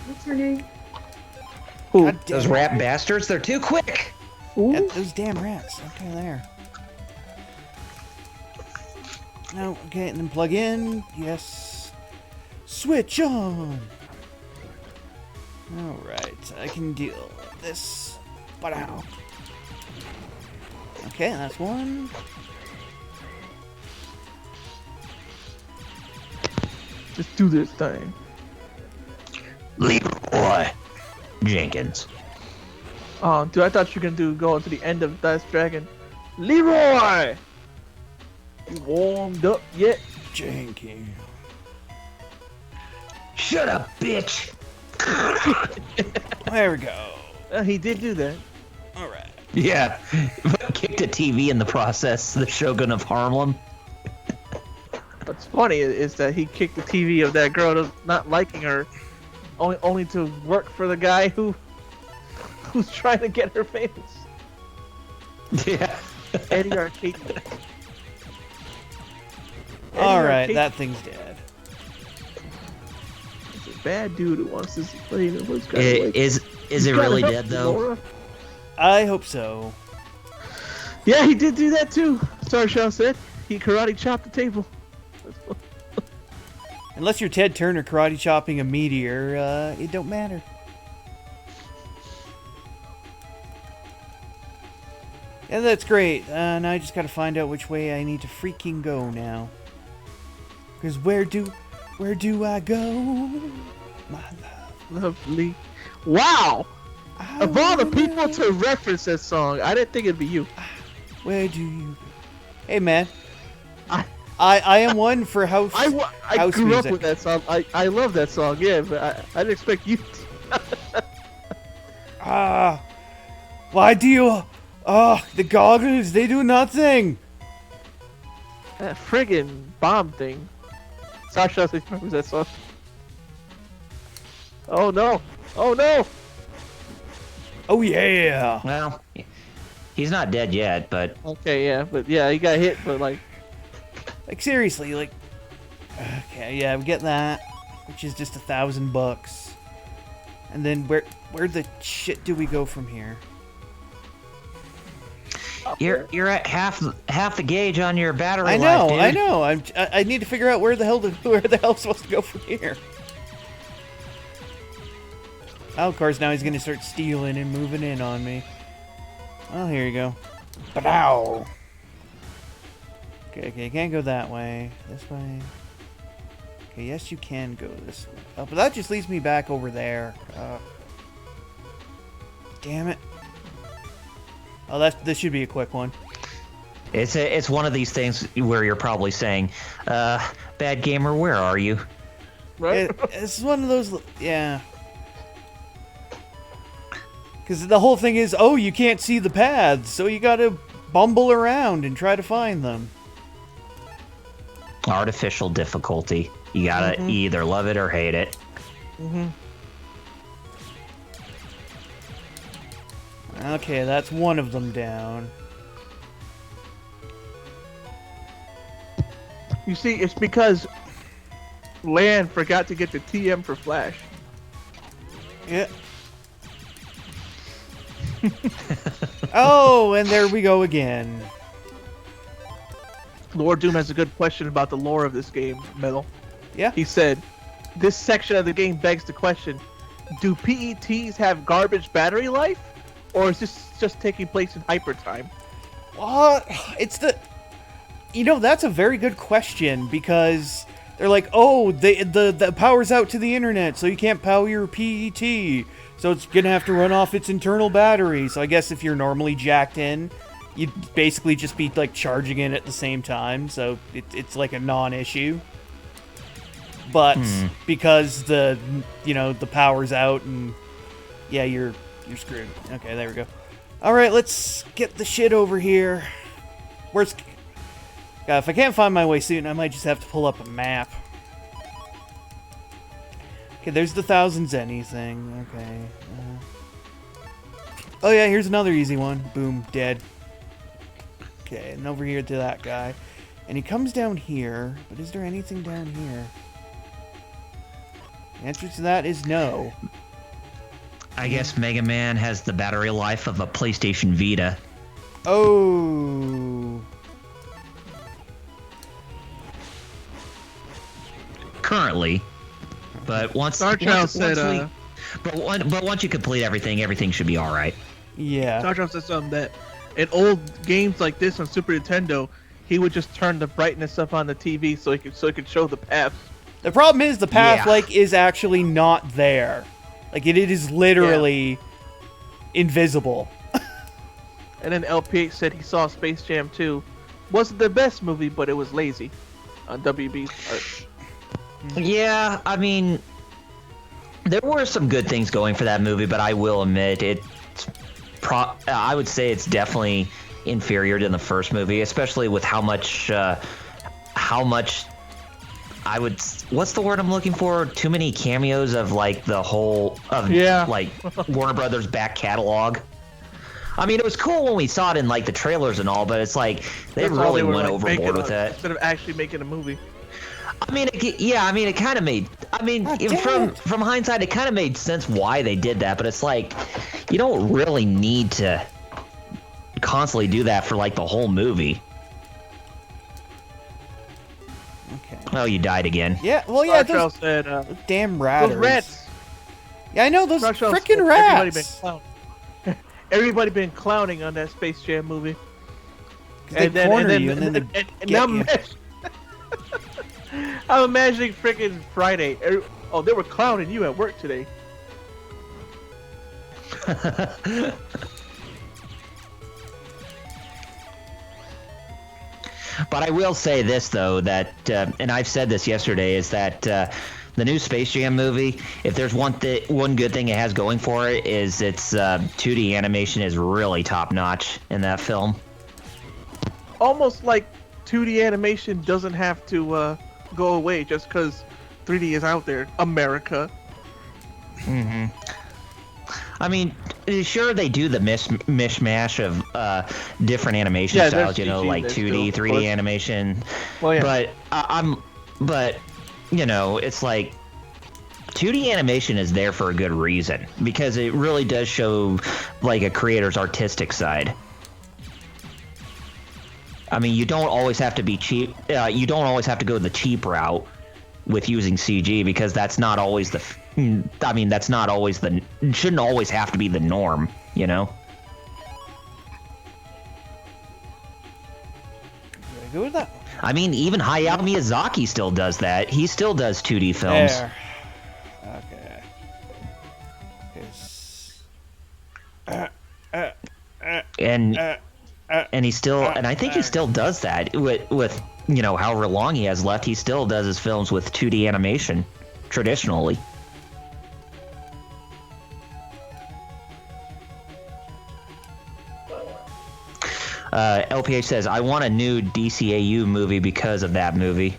What's your name? Those rat bastards, they're too quick! Yeah, those damn rats. Okay, there. No, okay, and then plug in. Yes. Switch on! Alright, I can deal with this. Ba-dow. Okay, that's one. Just do this thing. Leroy Jenkins. Oh, dude, I thought you were gonna go to the end of Last Dragon. Leroy! You warmed up yet? Jenkins. Shut up, bitch! There we go. He did do that. Alright. Yeah, kicked a TV in the process, the Shogun of Harlem. What's funny is that he kicked the TV of that girl not liking her, only to work for the guy who's trying to get her famous. Yeah. Eddie Arcade. Alright, that thing's dead. It's a bad dude who wants to play the voice guy. Is it really dead though? Laura. I hope so. Yeah, he did do that too. Star Shaw said he karate chopped the table. Unless you're Ted Turner karate chopping a meteor, it don't matter. Yeah, that's great. Now I just gotta find out which way I need to freaking go now. Cause where do I go, my love? Lovely. Wow! Of all the people to reference that song, I didn't think it'd be you. Where do you go? Hey man, I am one for house. I house grew music. up with that song. I love that song. Yeah, but I didn't expect you to. Why do you? The goggles, they do nothing. That friggin' bomb thing. Sasha remembers that song. Oh no! Oh no! Oh yeah. Well, he's not dead yet, but Okay, yeah, but yeah, he got hit, but like, Like seriously, like. Okay, yeah, we get that, which is just $1,000. And then where the shit do we go from here? you're at half the gauge on your battery I know, life, dude. I know. I need to figure out where the hell I'm supposed to go from here. Oh, of course, now he's gonna start stealing and moving in on me. Oh, here you go. Ba-dow! Okay, can't go that way. This way. Okay, yes, you can go this way. Oh, but that just leads me back over there. Damn it. Oh, this should be a quick one. It's one of these things where you're probably saying, "Bad gamer, where are you?" right? It's one of those, yeah. Because the whole thing is, oh, you can't see the paths, so you gotta bumble around and try to find them. Artificial difficulty. You gotta either love it or hate it. Okay, that's one of them down. You see, it's because Lan forgot to get the TM for Flash. Yeah. Oh, and there we go again. Lord Doom has a good question about the lore of this game, Metal. Yeah. He said, this section of the game begs the question, do PETs have garbage battery life? Or is this just taking place in hyper time? What? It's the... You know, that's a very good question, because they're like, oh, the power's out to the internet, so you can't power your PET. So it's gonna have to run off its internal battery. So I guess if you're normally jacked in, you'd basically just be, like, charging it at the same time. So it's like a non-issue. But because the power's out and, yeah, you're screwed. Okay, there we go. Alright, let's get the shit over here. Where's... God, if I can't find my way soon, I might just have to pull up a map. Okay, there's the 1,000 zenny thing. Okay. Oh yeah, here's another easy one. Boom, dead. Okay, and over here to that guy. And he comes down here, but is there anything down here? The answer to that is no. I guess Mega Man has the battery life of a PlayStation Vita. Oh. Currently. But once Star Child said, once you complete everything should be alright. Yeah. Star Child said something that in old games like this on Super Nintendo, he would just turn the brightness up on the TV so it could show the paths. The problem is the path, Yeah. like, is actually not there. Like, it is literally invisible. And then LPH said he saw Space Jam 2. Wasn't the best movie, but it was lazy on WB's part. Yeah, I mean, there were some good things going for that movie, but I will admit I would say it's definitely inferior to the first movie, especially with how much what's the word I'm looking for? Too many cameos of like the whole of like Warner Brothers back catalog. I mean, it was cool when we saw it in like the trailers and all, but it's like they really went overboard with it instead of actually making a movie. I mean, it kind of made. I mean, from hindsight, it kind of made sense why they did that. But it's like, you don't really need to constantly do that for like the whole movie. Okay. Oh, you died again. Yeah, well, yeah, Star those said, damn ratters. those rats. Yeah, I know, those Star Child freaking said rats. Everybody been clowning on that Space Jam movie. They corner you and then they and get now you. I'm imagining freaking Friday. Oh, they were clowning you at work today. But I will say this though, that and I've said this yesterday, is that the new Space Jam movie, if there's one good thing it has going for it, is its 2D animation is really top notch in that film. Almost like 2D animation doesn't have to go away just because 3D is out there. America. Mm-hmm. I mean, sure they do the mishmash of different animation styles, you know, CG, like 2D, 3D animation. Well, yeah. But you know, it's like 2D animation is there for a good reason, because it really does show like a creator's artistic side. I mean, you don't always have to be cheap. You don't always have to go the cheap route with using CG, because that's not always the. I mean, that's not always the. It shouldn't always have to be the norm, you know. Very good with that. I mean, even Hayao Miyazaki still does that. He still does 2D films. There. Okay. And he still, and I think he still does that with you know, however long he has left. He still does his films with 2D animation, traditionally. LPH says, I want a new DCAU movie because of that movie.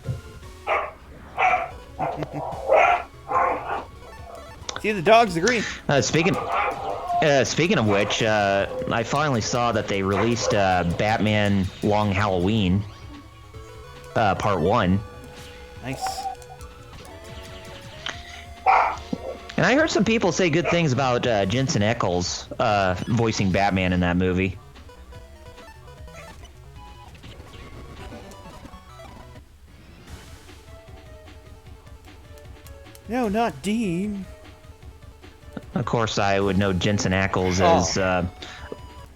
See, the dogs agree. Speaking of which, I finally saw that they released Batman Long Halloween, Part 1. Nice. And I heard some people say good things about Jensen Ackles voicing Batman in that movie. No, not Dean. Of course, I would know Jensen Ackles as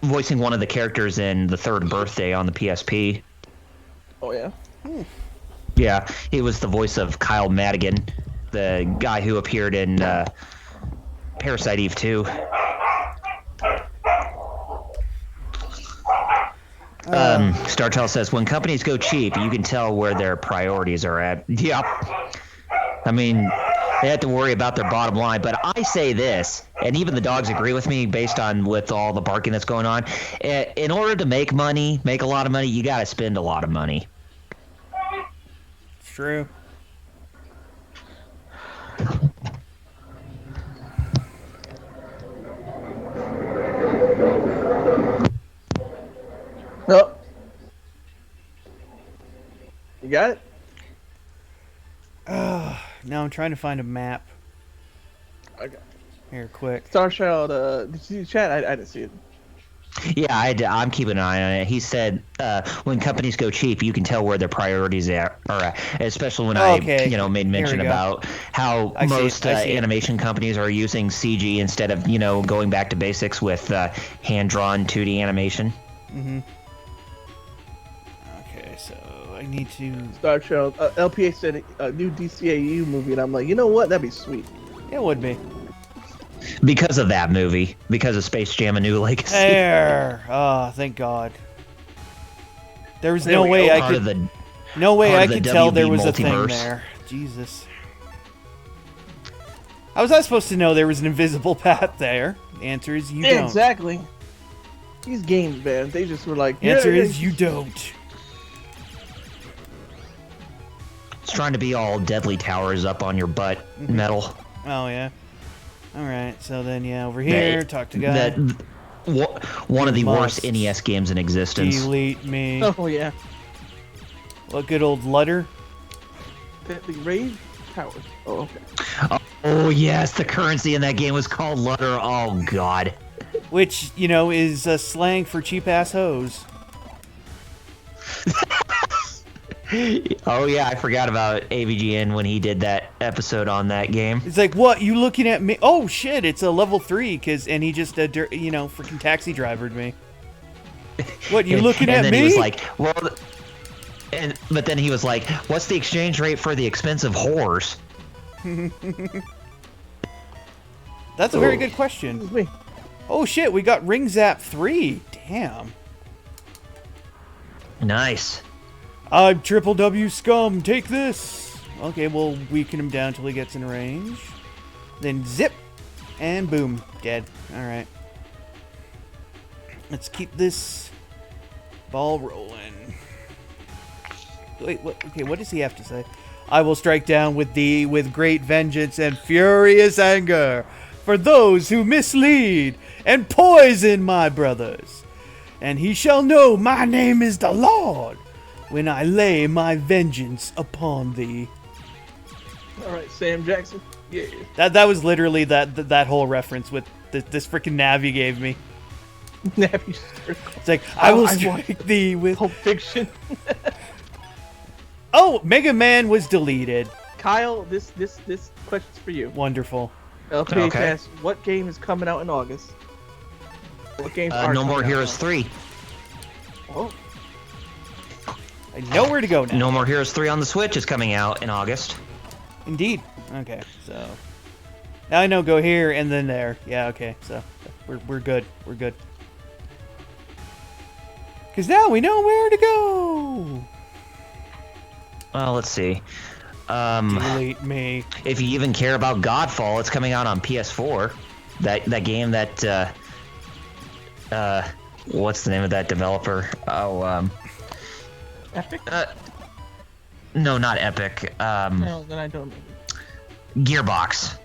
voicing one of the characters in The Third Birthday on the PSP. Oh, yeah? Yeah, he was the voice of Kyle Madigan, the guy who appeared in Parasite Eve 2. StarTel says, when companies go cheap, you can tell where their priorities are at. Yep. I mean, they have to worry about their bottom line. But I say this, and even the dogs agree with me based on with all the barking that's going on. In order to make money, make a lot of money, you got to spend a lot of money. It's true. No. You got it? Now I'm trying to find a map. Okay. Here, quick. Starchild, did you see the chat? I didn't see it. Yeah, I'm keeping an eye on it. He said, when companies go cheap, you can tell where their priorities are at. Especially when I made mention about how most animation companies are using CG instead of, going back to basics with hand-drawn 2D animation. Mm-hmm. Okay, so I need to... Starchild, LPA said a new DCAU movie, and I'm like, you know what? That'd be sweet. It would be. Because of that movie. Because of Space Jam: A New Legacy. There! Oh, thank God. There was no way I could... No way I could tell there was a thing there. Jesus. How was I supposed to know there was an invisible path there? The answer is you don't. Exactly. These games, man, they just were like... The answer is you don't. It's trying to be all Deadly Towers up on your butt metal. Oh, yeah. Alright, so then, over here, talk to guy. One of the worst NES games in existence. Delete me. Oh, yeah. What good old Ludder? The Rave Tower. Oh, okay. Oh, yes, the currency in that game was called Ludder. Oh, God. Which, is slang for cheap-ass hoes. Oh, yeah, I forgot about AVGN when he did that episode on that game. It's like, what, you looking at me? Oh, shit, it's a level 3, and he just, freaking taxi drivered me. What, you looking at me? And then he was like, well... But then he was like, what's the exchange rate for the expensive whores? That's a very good question. Oh, shit, we got Ring Zap 3. Damn. Nice. I'm Triple W Scum. Take this. Okay, we'll weaken him down until he gets in range. Then zip. And boom. Dead. Alright. Let's keep this ball rolling. Wait, what? Okay, what does he have to say? I will strike down with thee with great vengeance and furious anger for those who mislead and poison my brothers. And he shall know my name is the Lord when I lay my vengeance upon thee. All right, Sam Jackson. Yeah. That was literally that whole reference with this freaking Navi gave me. Navi It's like, I will strike thee with... Pulp Fiction. Oh, Mega Man was deleted. Kyle, this question's for you. Wonderful. LPH asks, what game is coming out in August? What games are No coming More out Heroes 3. Oh. I know where to go now. No More Heroes 3 on the Switch is coming out in August. Indeed. Okay, so now I know go here and then there. Yeah, okay, so we're good. We're good. Cause now we know where to go. Well, let's see. Delete me. If you even care about Godfall, it's coming out on PS4. That game that what's the name of that developer? Oh, Epic? No, not Epic. No, then I don't know. Gearbox.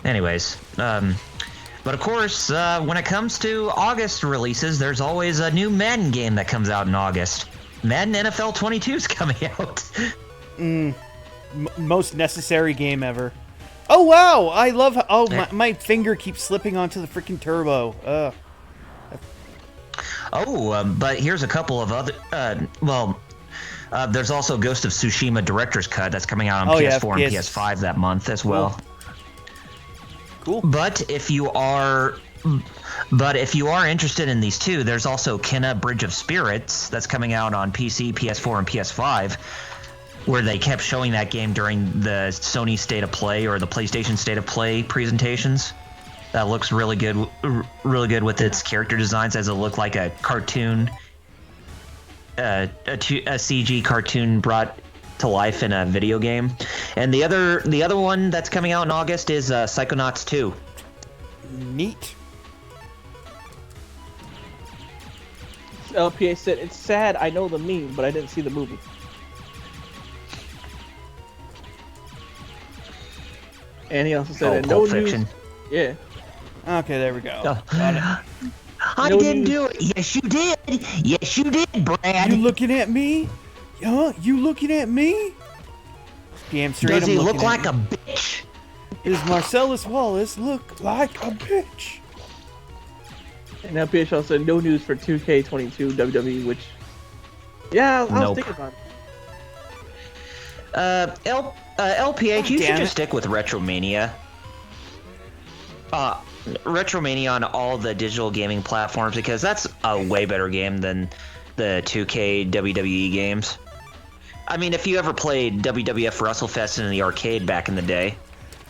Anyways, but of course, when it comes to August releases, there's always a new Madden game that comes out in August. Madden NFL 22 is coming out. Most necessary game ever. Oh wow! I love. My finger keeps slipping onto the freaking turbo. But here's a couple of other. There's also Ghost of Tsushima Director's Cut that's coming out on PS4 and PS5 that month as well. Cool. But if you are interested in these two, there's also Kena Bridge of Spirits that's coming out on PC, PS4, and PS5, where they kept showing that game during the Sony State of Play or the PlayStation State of Play presentations. That looks really good with its character designs, as it looked like a cartoon, a CG cartoon brought to life in a video game. And the other one that's coming out in August is Psychonauts 2. Neat. LPA said, it's sad I know the meme, but I didn't see the movie. And he also said, no Pulp Fiction. news. Yeah. Okay, there we go. Got it. I didn't do it. Yes, you did. Yes, you did, Brad. You looking at me? Huh? You looking at me? Damn straight. Does he look like a bitch? Does Marcellus Wallace look like a bitch? And LPH also said, no news for 2K22 WWE, which... Yeah, I was thinking about it. LPH, you should just stick with Retromania. Retromania on all the digital gaming platforms, because that's a way better game than the 2K WWE games. I mean, if you ever played WWF WrestleFest in the arcade back in the day.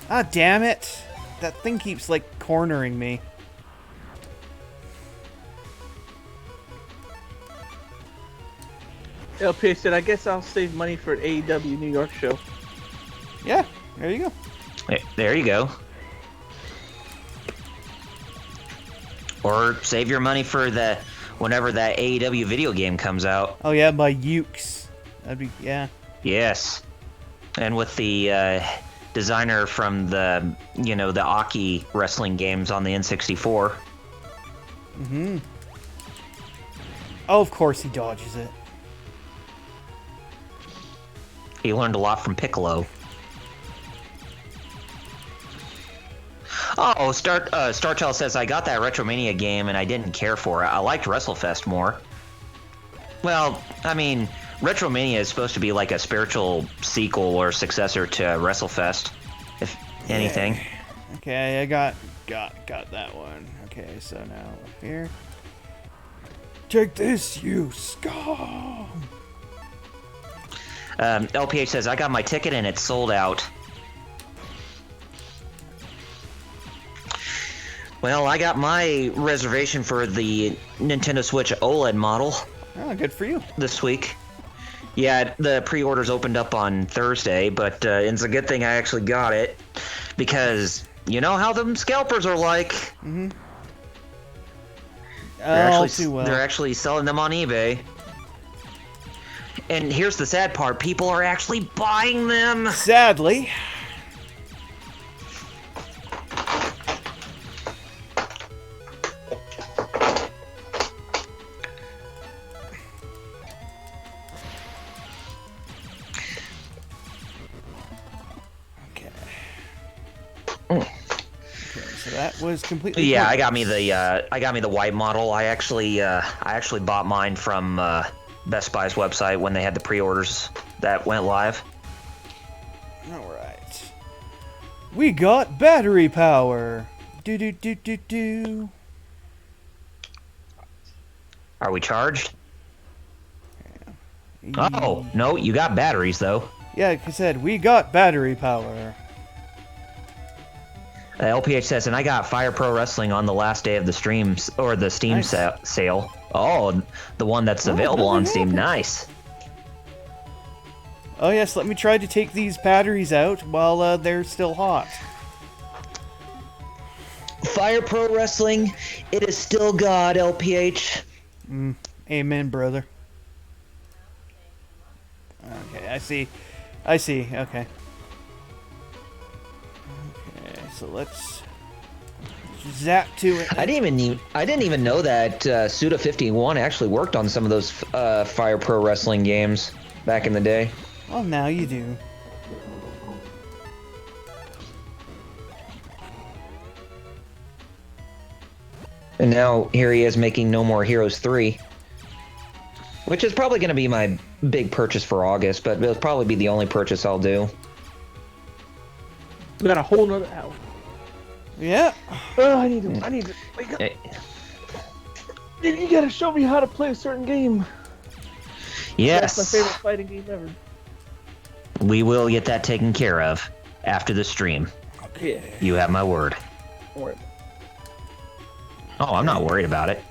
Ah, damn it. That thing keeps, like, cornering me. LPH said, I guess I'll save money for an AEW New York show. Yeah, there you go. There you go. Or save your money for whenever that AEW video game comes out. Oh yeah, by Ukes. That'd be, yeah. Yes. And with the designer from the Aki wrestling games on the N64. Mm-hmm. Oh, of course he dodges it. He learned a lot from Piccolo. Oh, Starchild says, I got that Retromania game and I didn't care for it. I liked WrestleFest more. Well, I mean, Retromania is supposed to be like a spiritual sequel or successor to WrestleFest, if anything. Okay, I got that one. Okay, so now up here. Take this, you scum! LPH says, I got my ticket and it's sold out. Well, I got my reservation for the Nintendo Switch OLED model Oh, good for you. this week. Yeah, the pre-orders opened up on Thursday, but it's a good thing I actually got it because you know how them scalpers are like. Mm-hmm. They're actually selling them on eBay. And here's the sad part: people are actually buying them. Sadly. So that was completely. Yeah, I got me the white model. I actually bought mine from Best Buy's website when they had the pre-orders that went live. All right. We got battery power. Do do do do do. Are we charged? Oh no, you got batteries though. Yeah, like I said, we got battery power. LPH says, and I got Fire Pro Wrestling on the last day of the streams or the Steam Nice. sale. Oh, the one that's available on Steam. Nice. Oh yes, let me try to take these batteries out while they're still hot. Fire Pro Wrestling, it is still God, LPH. Amen, brother. Okay, I see. Okay. Okay, so let's zap to it. I didn't even know that Suda51 actually worked on some of those Fire Pro Wrestling games back in the day. Well, now you do. And now here he is making No More Heroes 3. Which is probably going to be my big purchase for August, but it'll probably be the only purchase I'll do. We got a whole nother hour. Yeah. Oh, I need to wake up. Hey, You gotta show me how to play a certain game. yes, That's my favorite fighting game ever. we will get that taken care of after the stream. Yeah. You have my word. Don't worry. Oh, I'm not worried about it.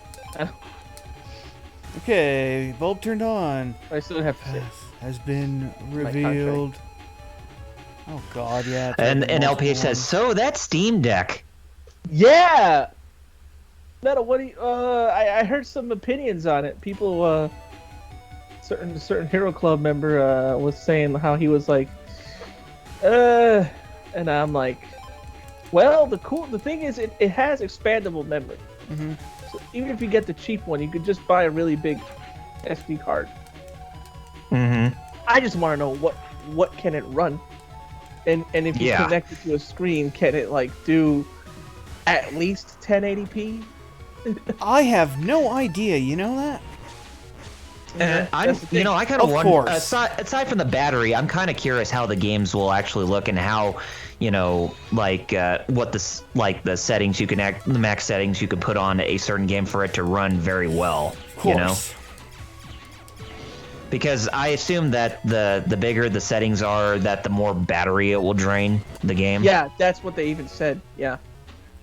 Okay, bulb turned on. I still have to say. Has been revealed. Oh God, yeah. And multiple LPH says, ones. so that Steam Deck. Yeah. Metal, what do you? I heard some opinions on it. People, certain Hero Club member was saying how he was like, and I'm like, well, the thing is, it has expandable memory. Mm-hmm. So even if you get the cheap one, you could just buy a really big SD card. Mm-hmm. I just want to know what can it run, and if you Yeah. connect it to a screen, can it like do at least 1080p? I have no idea. You know that? That's the thing. I kind of Of wonder. course. Aside from the battery, I'm kind of curious how the games will actually look and how, what the settings you can the max settings you could put on a certain game for it to run very well. Of course. You know, because I assume that the bigger the settings are, that the more battery it will drain the game. Yeah, that's what they even said. Yeah.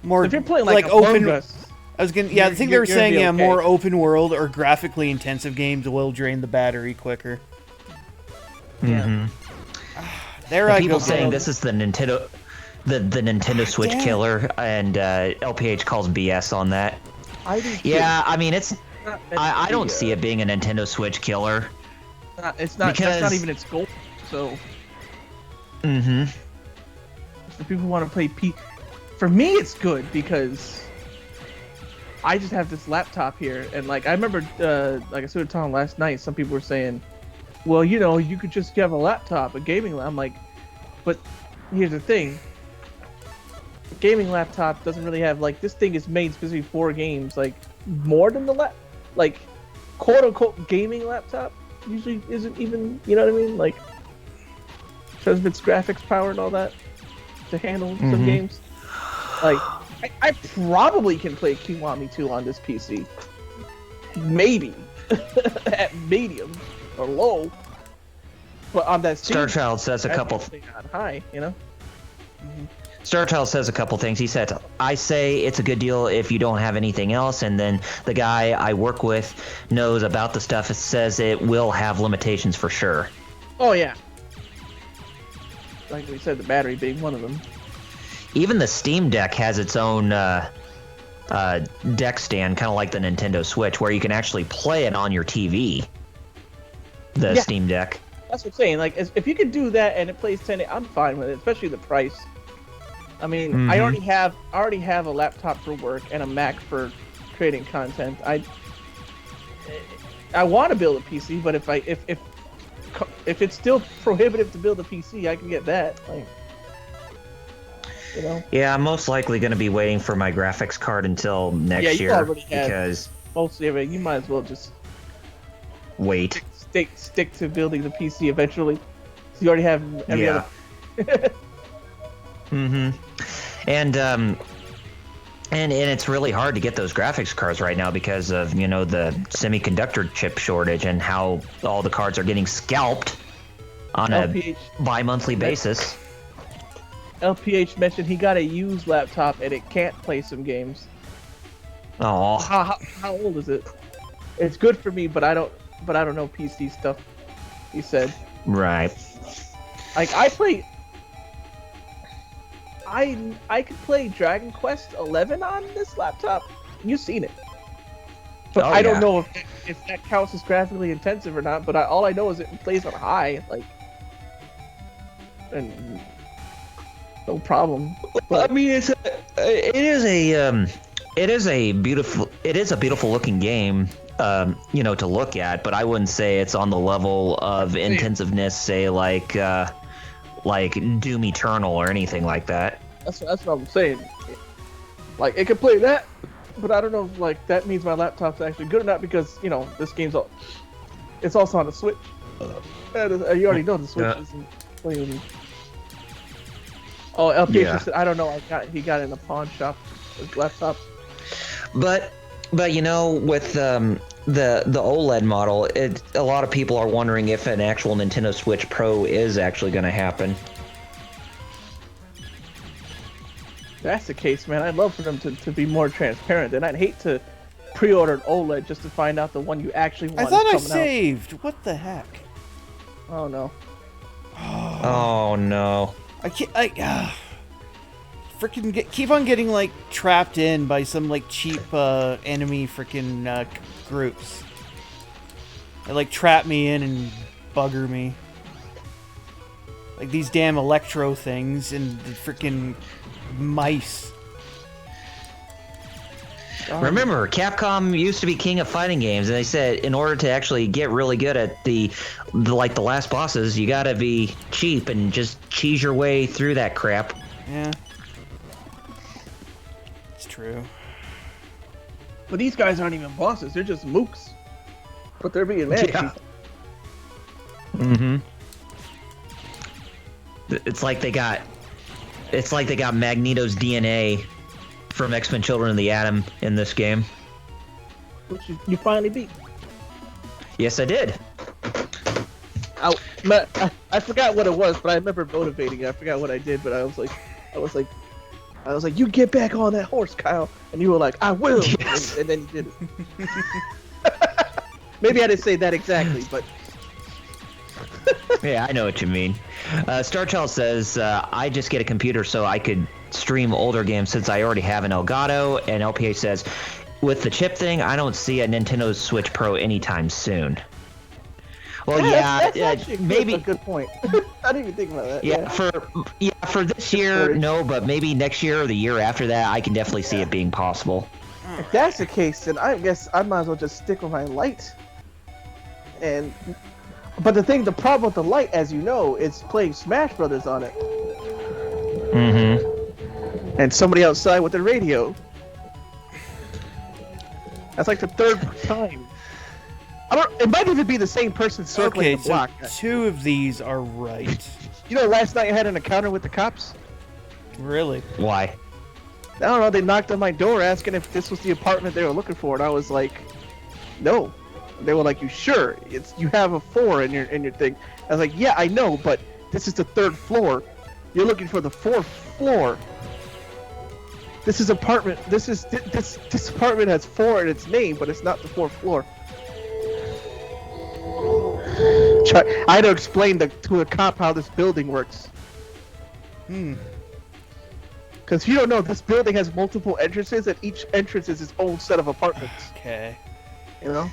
More So if you're playing like open. Among Us, I was gonna. Yeah, I think they you're were gonna saying be okay. more open world or graphically intensive games will drain the battery quicker. Mm-hmm. There I People go. saying again. this is the Nintendo, the Nintendo Switch damn. killer, and LPH calls BS on that. I do too. Yeah, I mean it's. Not meant to I don't be, see it being a Nintendo Switch killer. It's not. because- That's not even its goal. So Mm-hmm. for people who want to play for me it's good because I just have this laptop here, and like I remember, like I started talking last night. Some people were saying, "Well, you could just have a laptop, a gaming." I'm like, but here's the thing: a gaming laptop doesn't really have like this thing is made specifically for games. Like more than the like quote unquote gaming laptop usually isn't even. You know what I mean? Like because of its graphics power and all that to handle some games. Like, I probably can play Kiwami 2 on this PC. Maybe. At medium or low. But on that Star Child says a couple. on high, you know? StarChild says a couple things. He said, I say it's a good deal if you don't have anything else, and then the guy I work with knows about the stuff. It says it will have limitations for sure. Oh, yeah. Like we said, the battery being one of them. Even the Steam Deck has its own deck stand, kind of like the Nintendo Switch, where you can actually play it on your TV. The Steam Deck. That's what I'm saying. Like, if you could do that and it plays 1080, I'm fine with it, especially the price. I mean, I already have a laptop for work and a Mac for creating content. I want to build a PC, but if it's still prohibitive to build a PC, I can get that. Like, you know. Yeah, I'm most likely going to be waiting for my graphics card until next year because mostly everything. You might as well just wait. Stick to building the PC eventually. So you already have every other. And it's really hard to get those graphics cards right now because of, the semiconductor chip shortage and how all the cards are getting scalped on a bi-monthly basis. LPH mentioned he got a used laptop and it can't play some games. Oh. How old is it? It's good for me, but I don't know PC stuff, he said. Right. Like, I could play Dragon Quest 11 on this laptop. You've seen it. But I don't know if that counts as graphically intensive or not, but all I know is it plays on high, like, and no problem. But I mean, it is a beautiful looking game, to look at, but I wouldn't say it's on the level of intensiveness, say like Doom Eternal or anything like that. That's what I'm saying. Like, it could play that, but I don't know if like that means my laptop's actually good or not because this game's it's also on the Switch. You already know the Switch isn't playing. Oh, LPH said, I don't know. He got it in a pawn shop. His laptop. But with the OLED model, a lot of people are wondering if an actual Nintendo Switch Pro is actually going to happen. If that's the case, man, I'd love for them to be more transparent, and I'd hate to pre-order an OLED just to find out the one you actually want. I thought I saved. What the heck? Oh no. Oh no. I can't. Freaking keep on getting like trapped in by some like cheap enemy freaking groups. They like trap me in and bugger me. Like these damn electro things and the freaking mice. Remember, Capcom used to be king of fighting games, and they said in order to actually get really good at the last bosses, you gotta be cheap and just cheese your way through that crap. Yeah. It's true. But these guys aren't even bosses, they're just mooks. But they're being mad. Yeah. Mm-hmm. It's like they got Magneto's DNA from X-Men Children of the Atom in this game. Which you finally beat. Yes, I did. I forgot what it was, but I remember motivating. I forgot what I did, but I was like, you get back on that horse, Kyle. And you were like, I will. Yes. And then you did it. Maybe I didn't say that exactly, but. Yeah, I know what you mean. Starchild says, I just get a computer so I could stream older games since I already have an Elgato. And LPA says, with the chip thing, I don't see a Nintendo Switch Pro anytime soon. Well, that's maybe a good point. I didn't even think about that. Yeah, for this year, no, but maybe next year or the year after that, I can definitely see it being possible. If that's the case, then I guess I might as well just stick with my light. But the problem with the light, as you know, is playing Smash Brothers on it. Mm-hmm. And somebody outside with the radio. That's like the third time. It might even be the same person circling the block. So two of these are right. Last night I had an encounter with the cops. Really? Why? I don't know. They knocked on my door asking if this was the apartment they were looking for, and I was like, no. They were like, you sure? You have a 4 in your thing. I was like, yeah, I know, but this is the 3rd floor. You're looking for the 4th floor. This is apartment. This apartment has 4 in its name, but it's not the 4th floor. I had to explain to a cop how this building works. Because if you don't know, this building has multiple entrances, and each entrance is its own set of apartments. Okay. You know?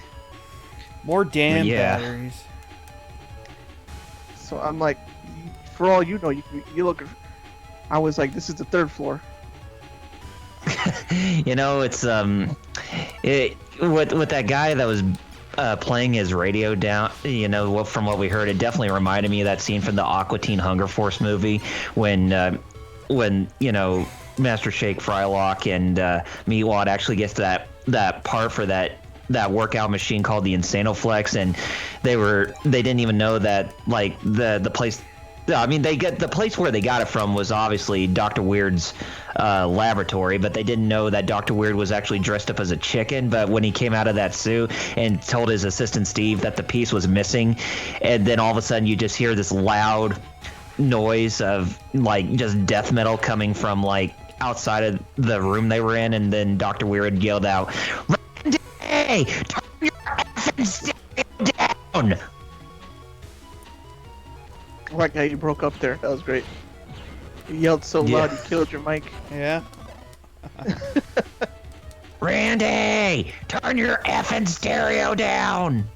More damn Yeah. batteries. So I'm like, for all you know, you look. I was like, this is the 3rd floor. You know, it's with that guy that was playing his radio down. You know, from what we heard, it definitely reminded me of that scene from the Aqua Teen Hunger Force movie when you know Master Shake Frylock and Meatwad actually gets to that part for that workout machine called the Insanoflex, and they didn't even know that like the place. I mean, the place where they got it from was obviously Dr. Weird's laboratory, but they didn't know that Dr. Weird was actually dressed up as a chicken. But when he came out of that suit and told his assistant Steve that the piece was missing, and then all of a sudden you just hear this loud noise of like just death metal coming from like outside of the room they were in, and then Dr. Weird yelled out, "Randy, turn your effing stereo down!" I like how you broke up there. That was great. You yelled so loud you killed your mic. Yeah. Randy, turn your effing stereo down.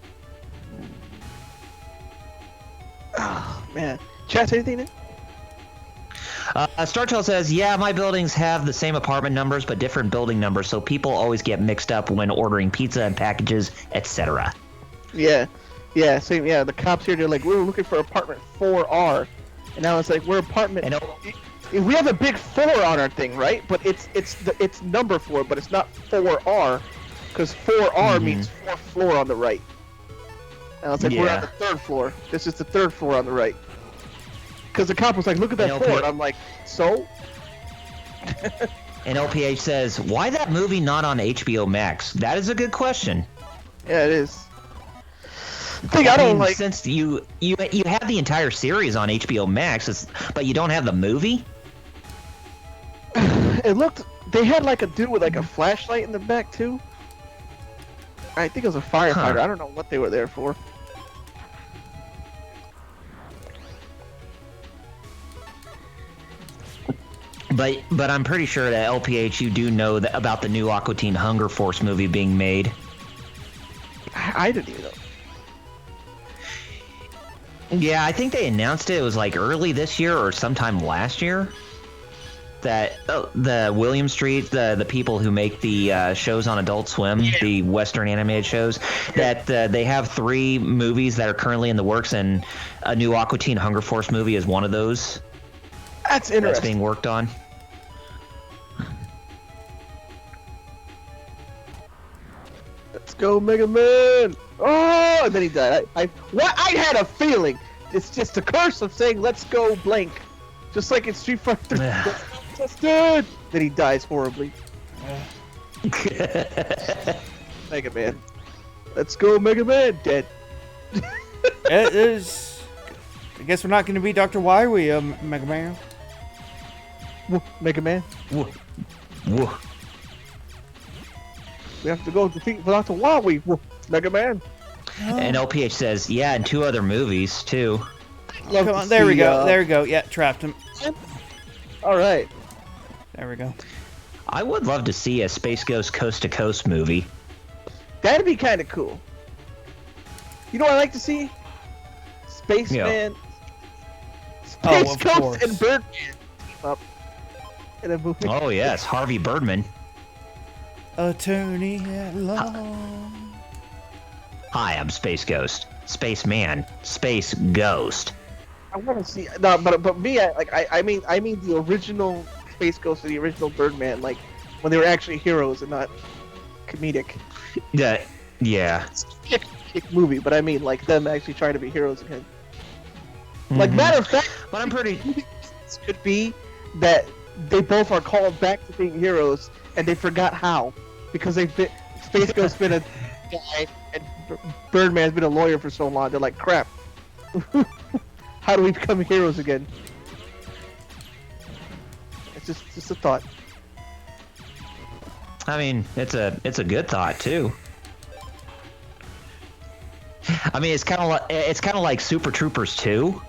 Oh man. Chat, anything in? StarTel says, yeah, my buildings have the same apartment numbers but different building numbers, so people always get mixed up when ordering pizza and packages, etc. Yeah. Yeah, same. Yeah, the cops here, they're like, we were looking for apartment 4R. And now it's like, we're apartment... We have a big 4 on our thing, right? But it's number 4, but it's not 4R. Because 4R means 4th floor on the right. And I was like, we're on the 3rd floor. This is the 3rd floor on the right. Because the cop was like, look at that 4. And I'm like, so? And LPH says, why that movie not on HBO Max? That is a good question. Yeah, it is. I don't like, since you have the entire series on HBO Max, but you don't have the movie. It looked. They had like a dude with like a flashlight in the back too. I think it was a firefighter. I don't know what they were there for. But I'm pretty sure that LPH you do know about the new Aqua Teen Hunger Force movie being made. I didn't even know. Yeah, I think they announced it. It was like early this year or sometime last year. That the William Street, the people who make the shows on Adult Swim, the Western animated shows, that they have 3 movies that are currently in the works, and a new Aqua Teen Hunger Force movie is one of those. That's interesting. That's being worked on. Let's go, Mega Man! Oh, and then he died. I had a feeling. It's just a curse of saying "Let's go, blank," just like in Street Fighter 3. That's good. Then he dies horribly. Mega Man. Let's go, Mega Man. Dead. It is. I guess we're not going to be Dr. Wily, Mega Man. Mega Man. Whoa. We have to go defeat Dr. Wily. Mega Man. And LPH says, yeah, and 2 other movies too. Come on, there we go. There we go. Yeah, trapped him. All right. There we go. I would love to see a Space Ghost Coast to Coast movie. That'd be kind of cool. You know what I like to see? Spaceman. Space Ghost and Birdman team up in a movie. Oh yes, Harvey Birdman. Attorney at law. Hi, I'm Space Ghost. Spaceman. Space Ghost. I want to see. No, but me, I mean the original Space Ghost and the original Birdman, like when they were actually heroes and not comedic. Yeah. It's a kick movie, but I mean like them actually trying to be heroes again. Like matter of fact, but I'm pretty. It could be that they both are called back to being heroes and they forgot how, because they've been Space Ghost's been a guy and Birdman's been a lawyer for so long. They're like, crap. How do we become heroes again? It's just a thought. I mean, it's a good thought too. I mean, it's kind of like Super Troopers 2,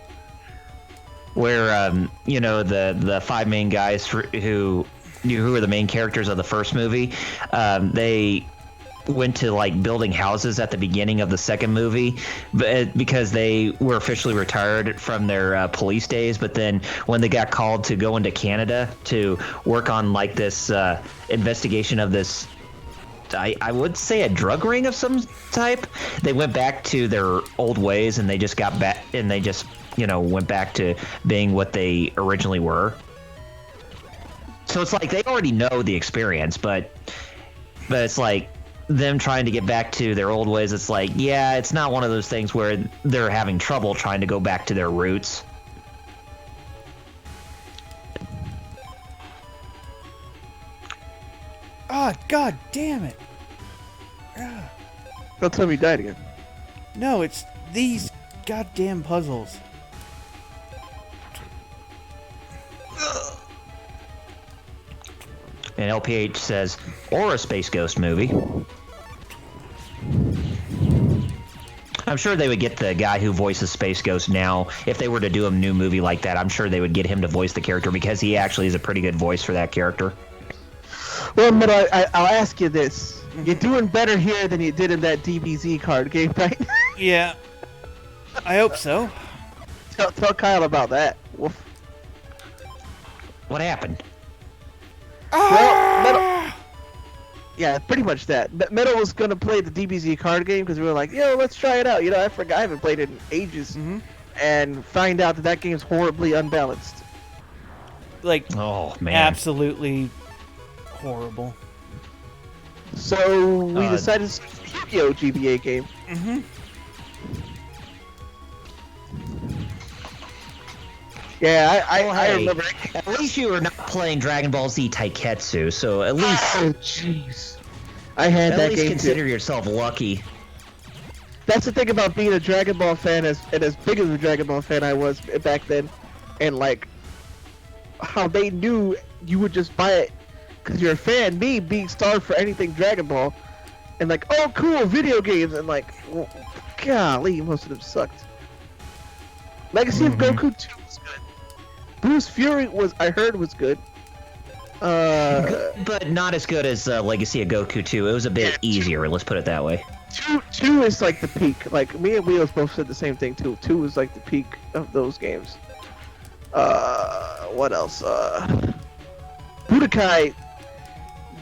where you know, the five main guys who are the main characters of the first movie, they went to like building houses at the beginning of the second movie, because they were officially retired from their police days. But then when they got called to go into Canada to work on like this investigation of this, I would say a drug ring of some type, they went back to their old ways, and they just got back, and they just, you know, went back to being what they originally were. So it's like they already know the experience, but it's like them trying to get back to their old ways. It's like, yeah, it's not one of those things where they're having trouble trying to go back to their roots. Ah, god damn it. Don't tell me he died again. No, it's these goddamn puzzles. And LPH says, or a Space Ghost movie. I'm sure they would get the guy who voices Space Ghost now. If they were to do a new movie like that, I'm sure they would get him to voice the character, because he actually is a pretty good voice for that character. Well, but I'll ask you this. You're doing better here than you did in that DBZ card game, right? Yeah. I hope so. Tell Kyle about that. Woof. What happened? Well, Metal... Yeah, pretty much that. Metal was going to play the DBZ card game because we were like, yo, let's try it out. You know, I forgot, I haven't played it in ages. And find out that game's horribly unbalanced. Like, oh, man. Absolutely horrible. So we decided to switch to the Yu-Gi-Oh! GBA game. Yeah, I remember. At least you were not playing Dragon Ball Z Taiketsu, so at least. Oh, jeez. I had that game. At least consider too. yourself lucky. That's the thing about being a Dragon Ball fan, as big of a Dragon Ball fan I was back then, and like how they knew you would just buy it because you're a fan. Me being starved for anything Dragon Ball, and like, oh cool, video games, and like, well, golly, most of them sucked. Legacy of Goku 2 was good. Bruce Fury I heard was good. But not as good as Legacy of Goku 2. It was a bit easier, let's put it that way. Two is like the peak. Like, me and Wheels both said the same thing too. 2 is like the peak of those games. What else? Budokai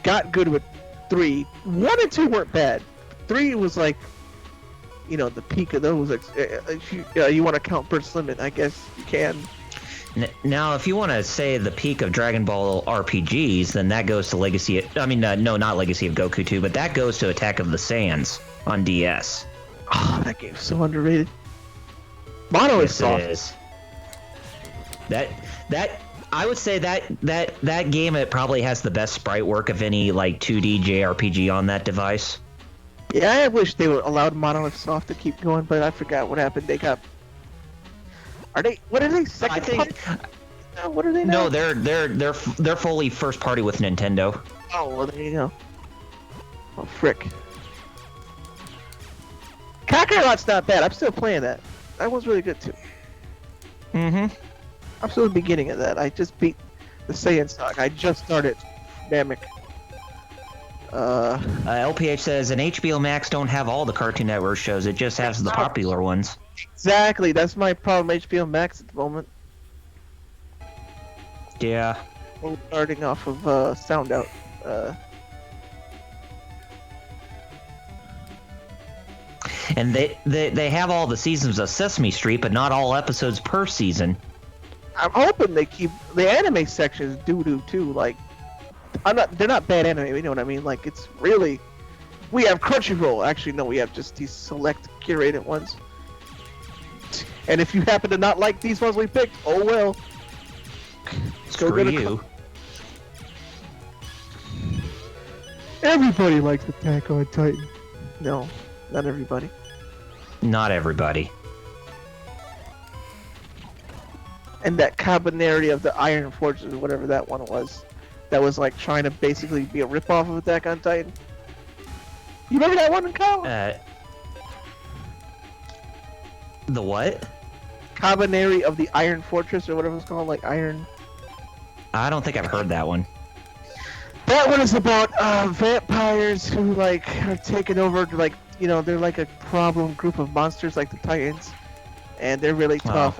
got good with 3. 1 and 2 weren't bad. 3 was like, you know, the peak of those. If you want to count Burst Limit, I guess you can. Now, if you want to say the peak of Dragon Ball RPGs, then that goes to Legacy of... I mean, no, not Legacy of Goku 2, but that goes to Attack of the Saiyans on DS. Oh, that game's so underrated. Mono is soft. It is. That I would say that game, it probably has the best sprite work of any like 2D JRPG on that device. Yeah, I wish they would allowed Monolith Soft to keep going, but I forgot what happened. They got... Are they? What are they? Second party? What are they now? No, they're fully first party with Nintendo. Oh, well, there you go. Oh, frick. Kakarot's not bad. I'm still playing that. That one's really good too. I'm still in the beginning of that. I just beat the Saiyan stock. I just started. Damn it. LPH says, and HBO Max don't have all the Cartoon Network shows. It just has the popular ones. Exactly. That's my problem. HBO Max at the moment. Yeah. We're starting off of Sound Out. And they have all the seasons of Sesame Street, but not all episodes per season. I'm hoping they keep the anime sections doo-doo too. Like, they're not bad anime, you know what I mean? Like, it's really, we have Crunchyroll. Actually, no, we have just these select curated ones. And if you happen to not like these ones we picked, oh well. Screw you. Everybody likes Attack on Titan. No, not everybody. Not everybody. And that Cabaneri of the Iron Forces, whatever that one was. that was like trying to basically be a ripoff of Attack on Titan. You remember that one, Kyle? The what? Cabaneri of the Iron Fortress, or whatever it's called, like Iron. I don't think I've heard that one. That one is about vampires who like are taken over. Like they're like a problem group of monsters, like the Titans, and they're really tough.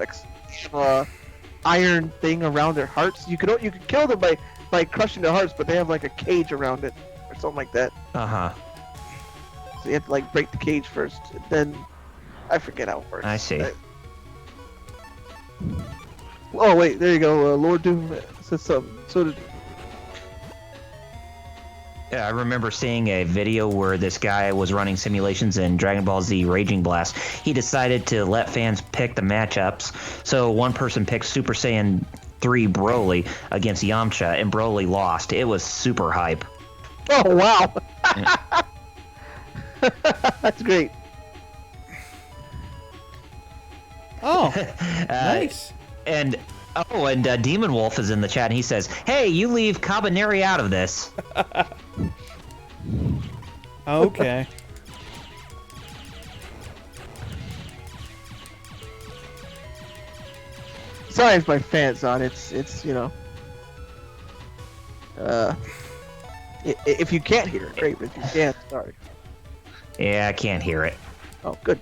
Iron thing around their hearts. You could kill them by crushing their hearts, but they have like a cage around it or something like that. Uh-huh. So you have to like break the cage first. Then I forget how it works. I see. Oh wait, there you go. Lord Doom said something. So did. Yeah, I remember seeing a video where this guy was running simulations in Dragon Ball Z Raging Blast. He decided to let fans pick the matchups. So one person picked Super Saiyan 3 Broly against Yamcha, and Broly lost. It was super hype. Oh wow. That's great. Oh, nice. And Demon Wolf is in the chat, and he says, "Hey, you leave Cabaneri out of this." Okay. Sorry if my fans on. It's if you can't hear it, great. But if you can't, sorry. Yeah, I can't hear it. Oh, good.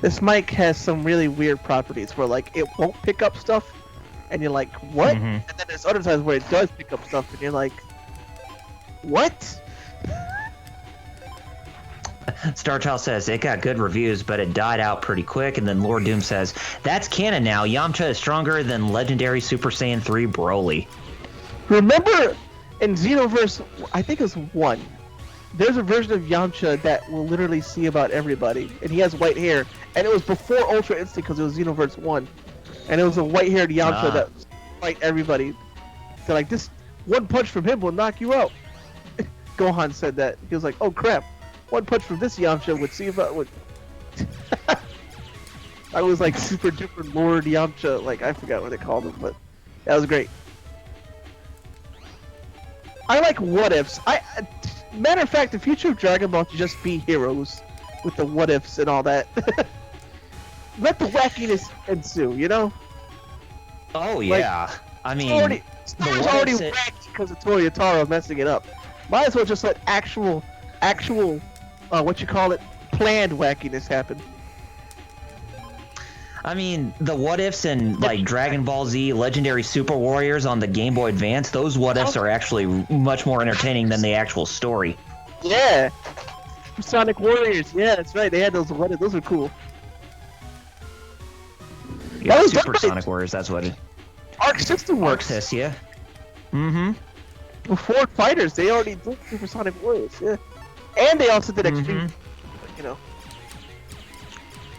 This mic has some really weird properties where like it won't pick up stuff, and you're like, what? Mhm. And then there's other times where it does pick up stuff, and you're like, what? StarChild says it got good reviews, but it died out pretty quick. And then Lord Doom says that's canon now. Yamcha is stronger than legendary Super Saiyan 3 Broly. Remember in Xenoverse, I think it was 1, there's a version of Yamcha that will literally see about everybody, and he has white hair, and it was before Ultra Instinct because it was Xenoverse 1, and it was a white-haired Yamcha that fight everybody. So like, this one punch from him will knock you out. Gohan said that. He was like, oh crap, one punch from this Yamcha would see about would. I was like super duper Lord Yamcha, like I forgot what they called him, but that was great. I like what ifs. Matter of fact, the future of Dragon Ball should just be heroes with the what ifs and all that. Let the wackiness ensue, you know? Oh yeah, I mean, it's already wacky because of Toyotaro messing it up. Might as well just let actual, what you call it, planned wackiness happen. I mean, the what ifs in like Dragon Ball Z Legendary Super Warriors on the Game Boy Advance, those what ifs are actually much more entertaining than the actual story. Yeah, Sonic Warriors. Yeah, that's right. They had those what ifs. Those are cool. Yeah, That was Super done by Sonic Warriors. That's what it. Arc System Arc Works. Sys, yeah. Mm-hmm. Before Fighters, they already did Super Sonic Warriors. Yeah, and they also did Extreme. You know.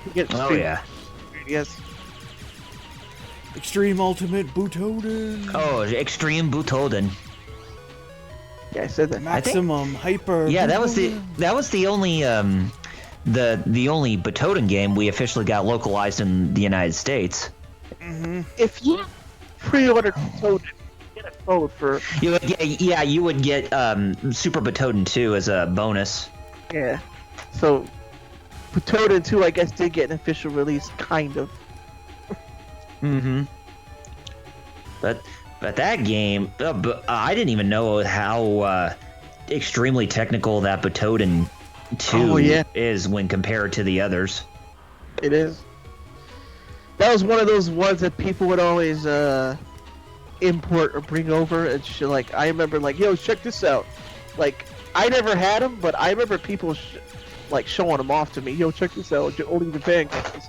You get Oh Extreme. yeah. Yes. Extreme Ultimate Butoden. Oh, Extreme Butoden. Yeah, I said that. Maximum Hyper. Yeah, that was Butoden. the only the only Butoden game we officially got localized in the United States. If you pre-ordered Toad, you get a code for. You would get Super Butoden 2 as a bonus. Yeah. So, Butoden 2, I guess, did get an official release, kind of. Mm-hmm. But that game, I didn't even know how extremely technical that Butoden 2 is when compared to the others. It is. That was one of those ones that people would always import or bring over, and shit. Like, I remember, like, yo, check this out. Like, I never had them, but I remember people like showing them off to me. Yo, check this out. Only Japan gets this.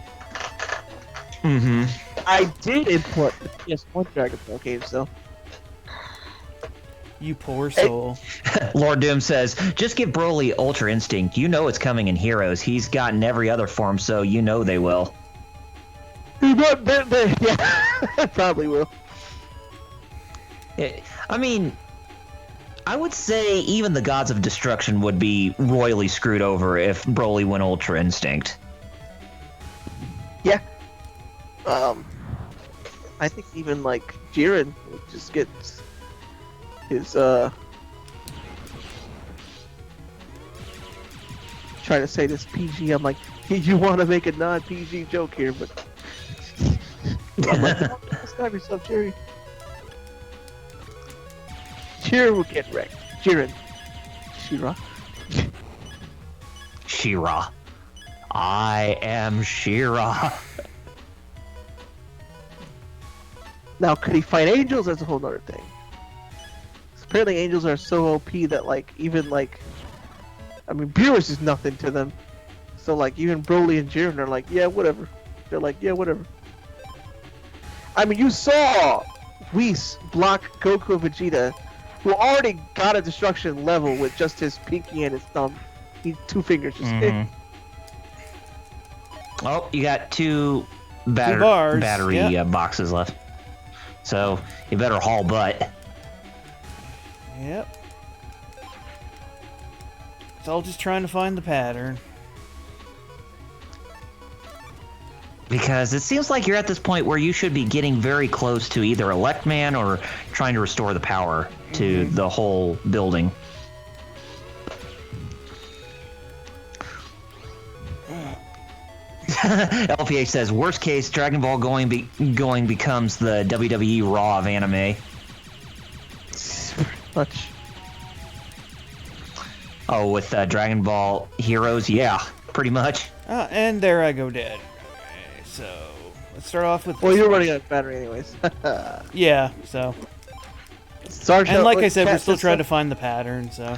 Mm-hmm. I did import the PS1 Dragon Ball games, though. You poor soul. Lord Doom says, just give Broly Ultra Instinct. You know it's coming in Heroes. He's gotten every other form, so you know they will. Yeah, probably will. I mean, I would say even the Gods of Destruction would be royally screwed over if Broly went Ultra Instinct. Yeah. I think even like Jiren just gets his trying to say this PG. I'm like, you want to make a non-PG joke here, but I'm like, stop yourself, Jerry. Jiren will get wrecked. Jiren. Shira. Shira. I am Shira. Now, could he fight angels? That's a whole other thing. Apparently, angels are so OP that, like, even, like... I mean, Beerus is nothing to them. So, like, even Broly and Jiren are like, yeah, whatever. They're like, yeah, whatever. I mean, you saw Whis block Goku and Vegeta, who already got a destruction level with just his pinky and his thumb. He 2 fingers just hit. Oh, you got two bars, battery boxes left. So, you better haul butt. Yep. It's all just trying to find the pattern. Because it seems like you're at this point where you should be getting very close to either Elect Man or trying to restore the power to the whole building. LPH says, worst case, Dragon Ball going becomes the WWE Raw of anime. Much. Oh, with Dragon Ball Heroes? Yeah, pretty much. And there I go dead. Okay, so let's start off with. Well, you're running out of battery anyways. Yeah, so. And like I said, we're still trying to find the pattern, so.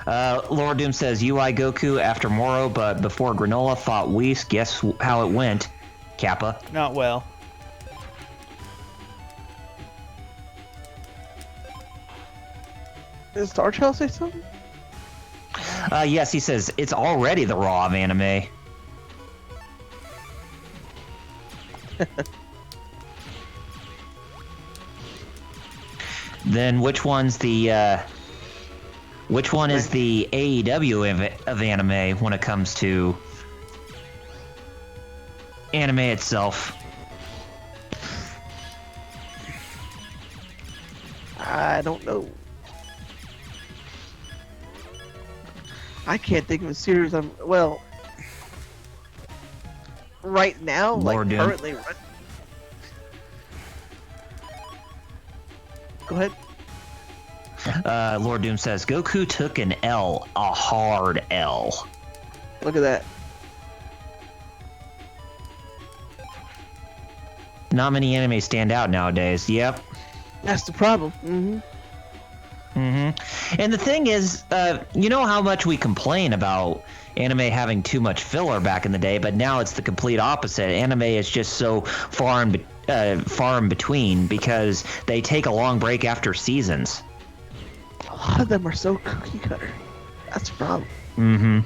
Laura Doom says, UI Goku after Moro, but before Granola fought Whis. Guess how it went? Kappa. Not well. Did Star Child say something? Yes, he says, it's already the Raw of anime. Then which one's the, which one is the AEW of anime when it comes to anime itself? I don't know. I can't think of a series well, right now, Lord like Doom. currently run. Go ahead. Lord Doom says, Goku took an L, a hard L. Look at that. Not many anime stand out nowadays. Yep. That's the problem. And the thing is, you know how much we complain about anime having too much filler back in the day, but now it's the complete opposite. Anime is just so far in between because they take a long break after seasons. A lot of them are so cookie cutter. That's the problem.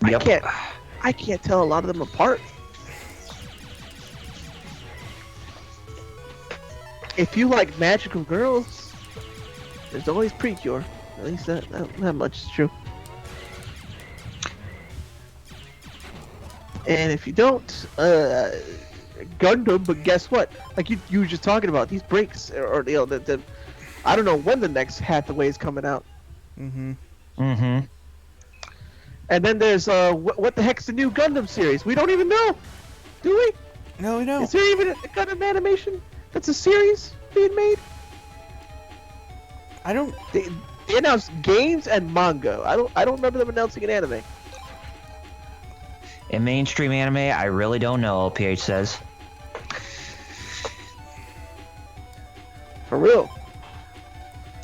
Yep. I can't tell a lot of them apart. If you like magical girls, there's always Precure. At least that much is true. And if you don't, Gundam, but guess what? Like you were just talking about, these breaks, or you know, I don't know when the next Hathaway is coming out. And then there's, what the heck's the new Gundam series? We don't even know, do we? No, we don't. Is there even a Gundam animation that's a series being made? I don't. They announced games and manga. I don't remember them announcing an anime. In mainstream anime, I really don't know, LPH says. For real.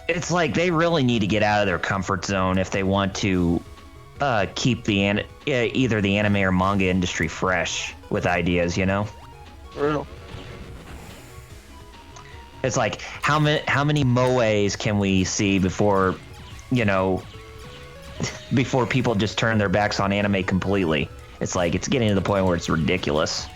It's like they really need to get out of their comfort zone if they want to keep the either the anime or manga industry fresh with ideas, you know? For real. It's like how many moes can we see before, you know, before people just turn their backs on anime completely? It's like it's getting to the point where it's ridiculous.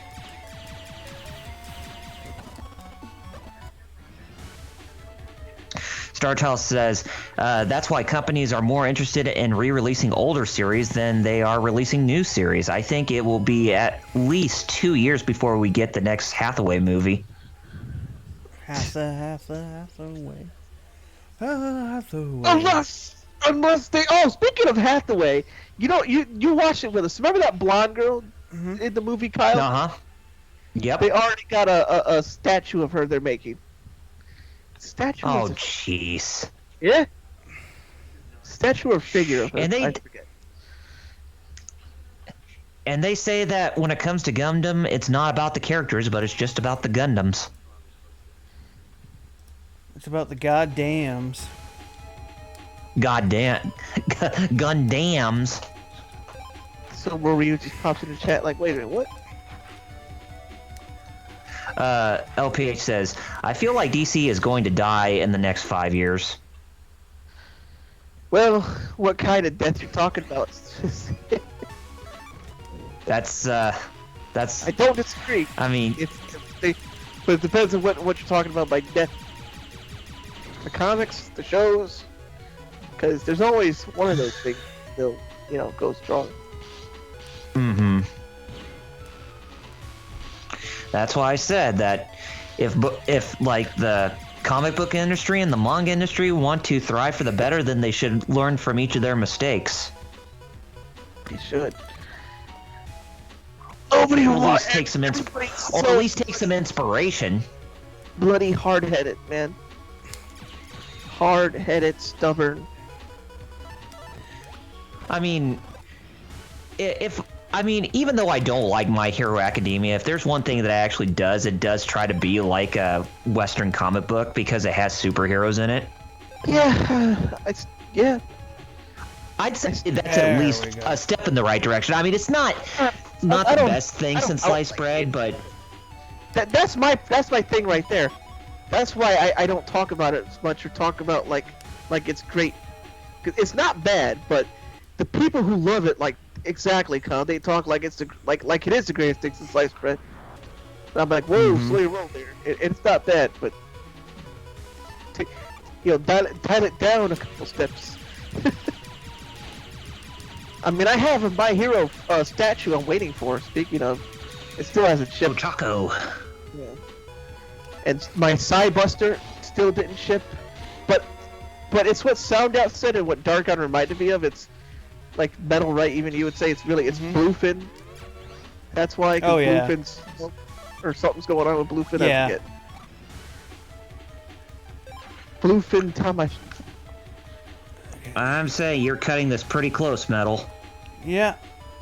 StarChild says that's why companies are more interested in re-releasing older series than they are releasing new series. I think it will be at least 2 years before we get the next Hathaway movie. Hathaway. Hathaway. Unless they. Oh, speaking of Hathaway, you watched it with us. Remember that blonde girl in the movie, Kyle? Uh-huh. Yep. They already got a statue of her they're making. Statue. Oh, jeez. Yeah. Statue or figure of her. And I forget. And they say that when it comes to Gundam, it's not about the characters, but it's just about the Gundams. It's about the goddams. Goddamn. Gundams. So Mario just pops in the chat like, wait a minute, what? LPH says, I feel like DC is going to die in the next 5 years. Well, what kind of death you're talking about? That's I don't disagree. I mean, but it depends on what you're talking about by death. The comics, the shows, because there's always one of those things that'll, go strong. mm-hmm. That's why I said that if like the comic book industry and the manga industry want to thrive for the better, then they should learn from each of their mistakes. They should. Nobody Or at wants least take some or at least take some inspiration. Bloody hard-headed, man. Hard-headed, stubborn. I mean, even though I don't like My Hero Academia, if there's one thing that it actually does, it does try to be like a Western comic book because it has superheroes in it. Yeah, I'd say that's at least a step in the right direction. I mean, it's not the best thing since sliced bread, but that's my thing right there. That's why I don't talk about it as much or talk about like it's great. 'Cause it's not bad, but the people who love it, like exactly, Kyle, they talk like it's like it is the greatest thing since sliced bread. And I'm like, whoa, slow your roll there. It's not bad, but dial it down a couple steps. I mean, I have a My Hero statue I'm waiting for. Speaking of, it still hasn't shipped. Choco. Yeah. And my Psybuster still didn't ship, but it's what Sound Out said and what Dark Out reminded me of. It's like Metal Right. Even you would say it's Bluefin. That's why. Oh yeah. Bluefin's, or something's going on with Bluefin. Yeah. I forget. Bluefin Tamashi. I'm saying you're cutting this pretty close, Metal. Yeah,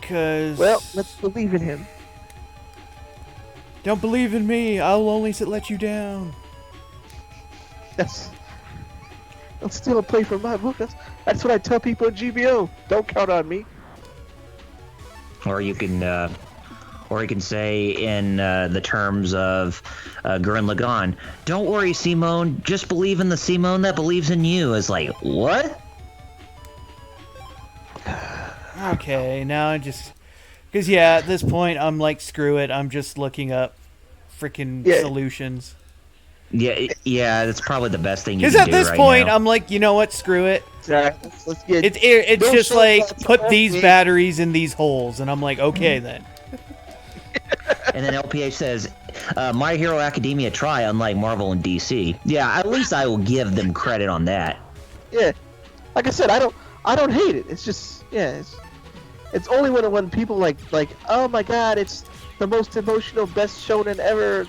cause. Well, let's believe in him. Don't believe in me. I'll only let you down. That's still a play from my book. That's what I tell people at GBO. Don't count on me. Or you can say in the terms of Gurren Lagann, don't worry, Simone. Just believe in the Simone that believes in you. Is like, what? Okay, now I just... Because, yeah, at this point, I'm like, screw it. I'm just looking up freaking solutions. Yeah, that's probably the best thing you can do Because at this point, now. I'm like, you know what? Screw it. Exactly. Let's get. It's just like, put these batteries in these holes. And I'm like, okay, then. And then LPH says, My Hero Academia try, unlike Marvel and DC. Yeah, at least I will give them credit on that. Yeah. Like I said, I don't hate it. It's just, it's only when people like, oh my god, it's the most emotional, best shonen ever.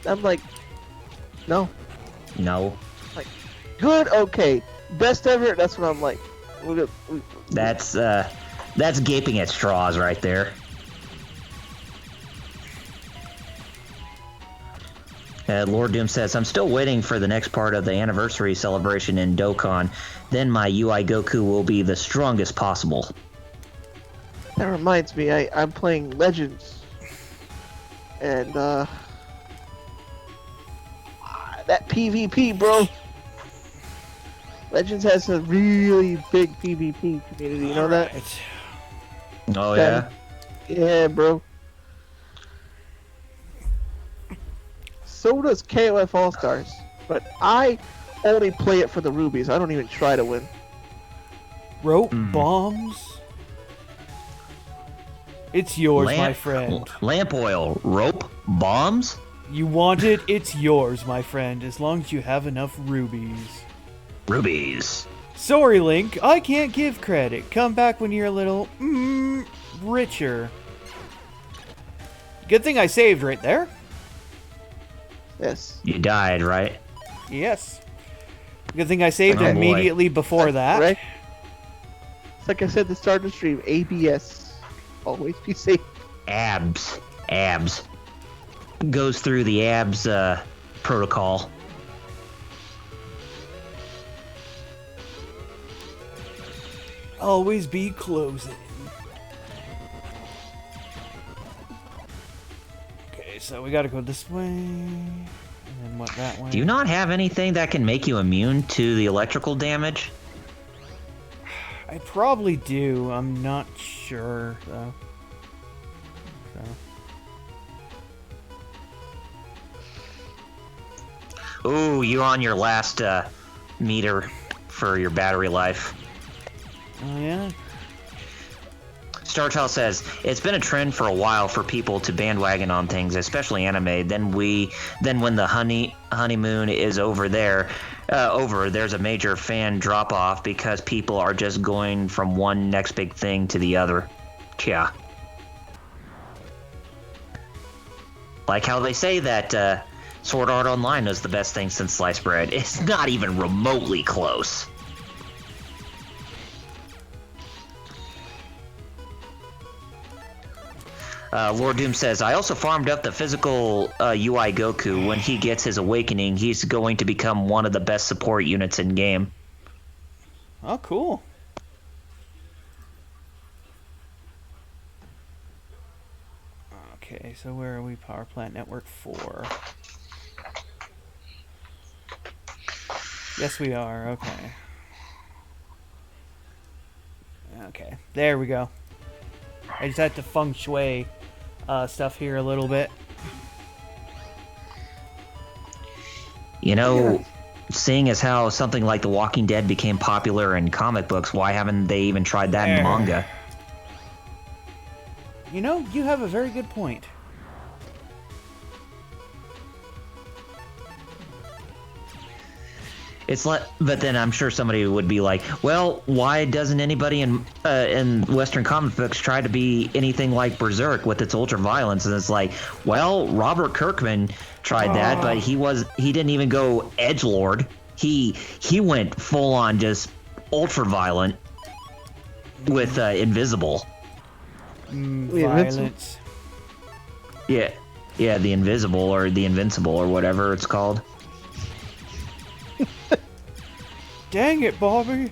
I'm like, no. Like, good, okay, best ever. That's what I'm like. That's gaping at straws right there. Lord Doom says, I'm still waiting for the next part of the anniversary celebration in Dokkan. Then my UI Goku will be the strongest possible. That reminds me, I'm playing Legends. And, that PvP, bro. Legends has a really big PvP community, you know that? Oh, yeah? Yeah, bro. So does KOF All-Stars, but I only play it for the rubies. I don't even try to win. Rope bombs? It's yours, my friend. Lamp oil, rope, bombs? You want it? It's yours, my friend, as long as you have enough rubies. Rubies. Sorry, Link, I can't give credit. Come back when you're a little, richer. Good thing I saved right there. Yes. You died, right? Yes. Good thing I saved Oh, boy. immediately before that. Right? It's like I said at the start of the stream, ABS. Always be safe. Abs. Abs. Goes through the abs protocol. Always be closing. Okay, so we gotta go this way. And then what, that way? Do you not have anything that can make you immune to the electrical damage? I probably do. I'm not sure, though. So. Ooh, you're on your last meter for your battery life. Oh, yeah? StarChild says, it's been a trend for a while for people to bandwagon on things, especially anime. Then when the honeymoon is there's a major fan drop off because people are just going from one next big thing to the other. Yeah. Like how they say that Sword Art Online is the best thing since sliced bread. It's not even remotely close. Lord Doom says, I also farmed up the physical UI Goku. When he gets his awakening, he's going to become one of the best support units in game. Oh, cool. Okay, so where are we? Power Plant Network 4. Yes, we are. Okay. Okay, there we go. I just had to feng shui stuff here a little bit. You know, seeing as how something like The Walking Dead became popular in comic books, why haven't they even tried that in manga? You know, you have a very good point. It's like, but then I'm sure somebody would be like, well, why doesn't anybody in Western comic books try to be anything like Berserk with its ultra violence? And it's like, well, Robert Kirkman tried that, but he didn't even go edgelord. He went full on just ultra violent with Invisible. Violence. Yeah, the Invisible or the Invincible or whatever it's called. Dang it, Bobby.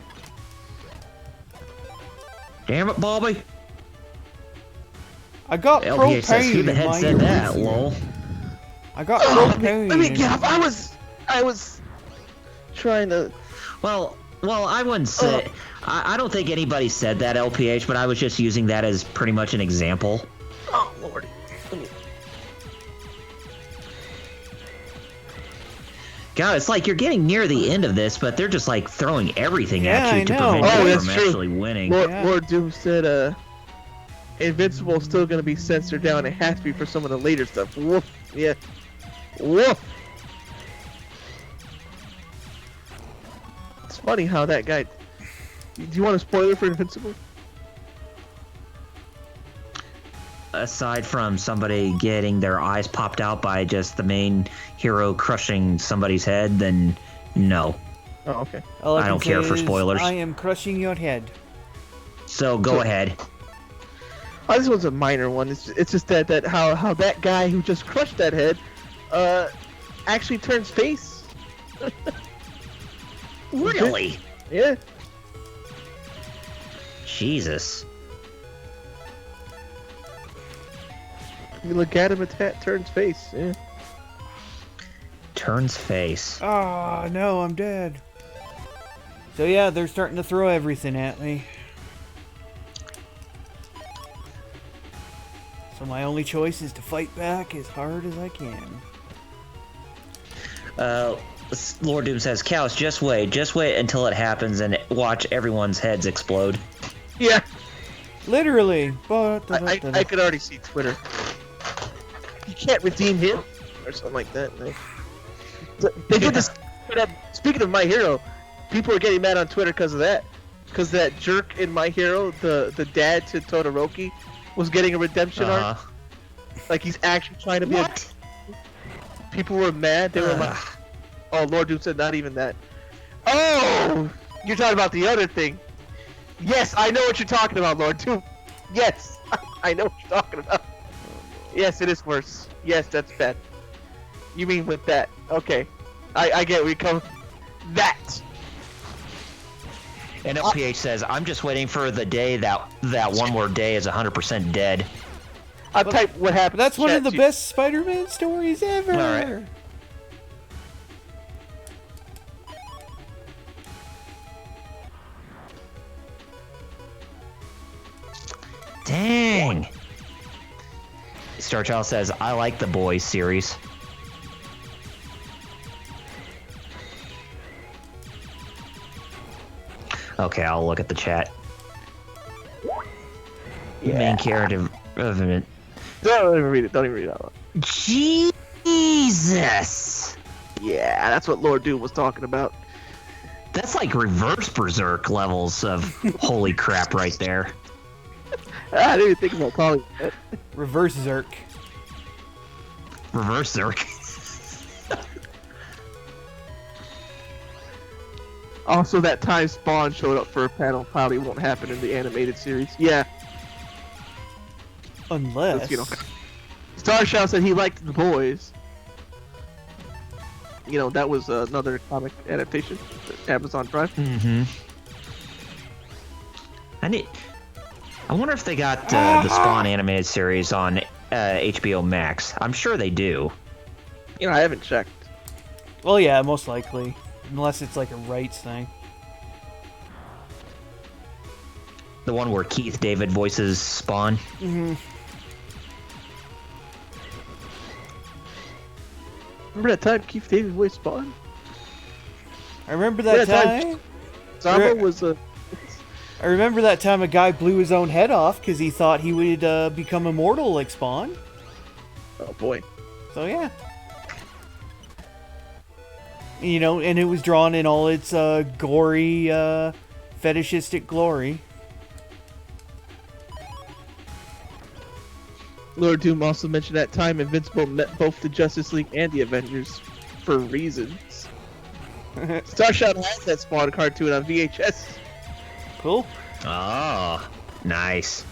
Damn it, Bobby. I got LPA propane says, who the in heck my said that, urethra. lol? I got propane. Let me in get up. my- I was trying to. Well, I wouldn't say... I don't think anybody said that, LPH, but I was just using that as pretty much an example. Oh, Lordy. God, it's like you're getting near the end of this, but they're just like throwing everything Yeah, at you I to know. prevent Oh, you that's from true. actually winning. Lord Doom said, Invincible is still gonna be censored down. It has to be for some of the later stuff. Woof. Yeah. Woof. It's funny how that guy. Do you want a spoiler for Invincible? Aside from somebody getting their eyes popped out by just the main hero crushing somebody's head, then no. Oh, okay. All I can don't say care for is, spoilers. I am crushing your head. So go ahead. Oh, this one's a minor one. It's just that how that guy who just crushed that head, actually turns face. Really? Yeah. Jesus. You look at him, it turns face. Yeah. Turns face. Ah, no, I'm dead. So yeah, they're starting to throw everything at me. So my only choice is to fight back as hard as I can. Lord Doom says, Cows, just wait until it happens and watch everyone's heads explode. Yeah. Literally. I could already see Twitter. You can't redeem him. or something like that. They did this. Speaking of My Hero, people are getting mad on Twitter because of that. Because that jerk in My Hero, the dad to Todoroki, was getting a redemption arc. Like he's actually trying to be. People were mad. They were like, "Oh, Lord Doom said not even that." Oh, you're talking about the other thing. Yes, I know what you're talking about, Lord Doom. Yes, I know what you're talking about. Yes, it is worse. Yes, that's bad. You mean with that? Okay, I get where you come. That. And LPH says, "I'm just waiting for the day that one more day is 100% dead." I'll type what happened. That's one of the best Spider-Man stories ever. All right. Dang. Starchild says, "I like the Boys series." Okay, I'll look at the chat. Yeah. Main character of it. Don't even read it. Don't even read it out loud. Jesus! Yeah, that's what Lord Doom was talking about. That's like reverse Berserk levels of holy crap right there. I didn't even think about calling it that. Reverse Zerk. Reverse Zerk. Also, that time Spawn showed up for a panel probably won't happen in the animated series. Yeah. Unless... You know, Starshout said he liked The Boys. You know, that was another comic adaptation for Amazon Prime. Mm-hmm. I wonder if they got the Spawn animated series on HBO Max. I'm sure they do. You know, I haven't checked. Well, yeah, most likely. Unless it's like a rights thing. The one where Keith David voices Spawn. Mm-hmm. Remember that time Keith David voiced Spawn? I remember that time. Zama was a... I remember that time a guy blew his own head off because he thought he would become immortal like Spawn. Oh boy. So yeah. You know, and it was drawn in all its gory, fetishistic glory. Lord Doom also mentioned that time Invincible met both the Justice League and the Avengers for reasons. Starshot has that Spawn cartoon on VHS. Cool. Oh, nice.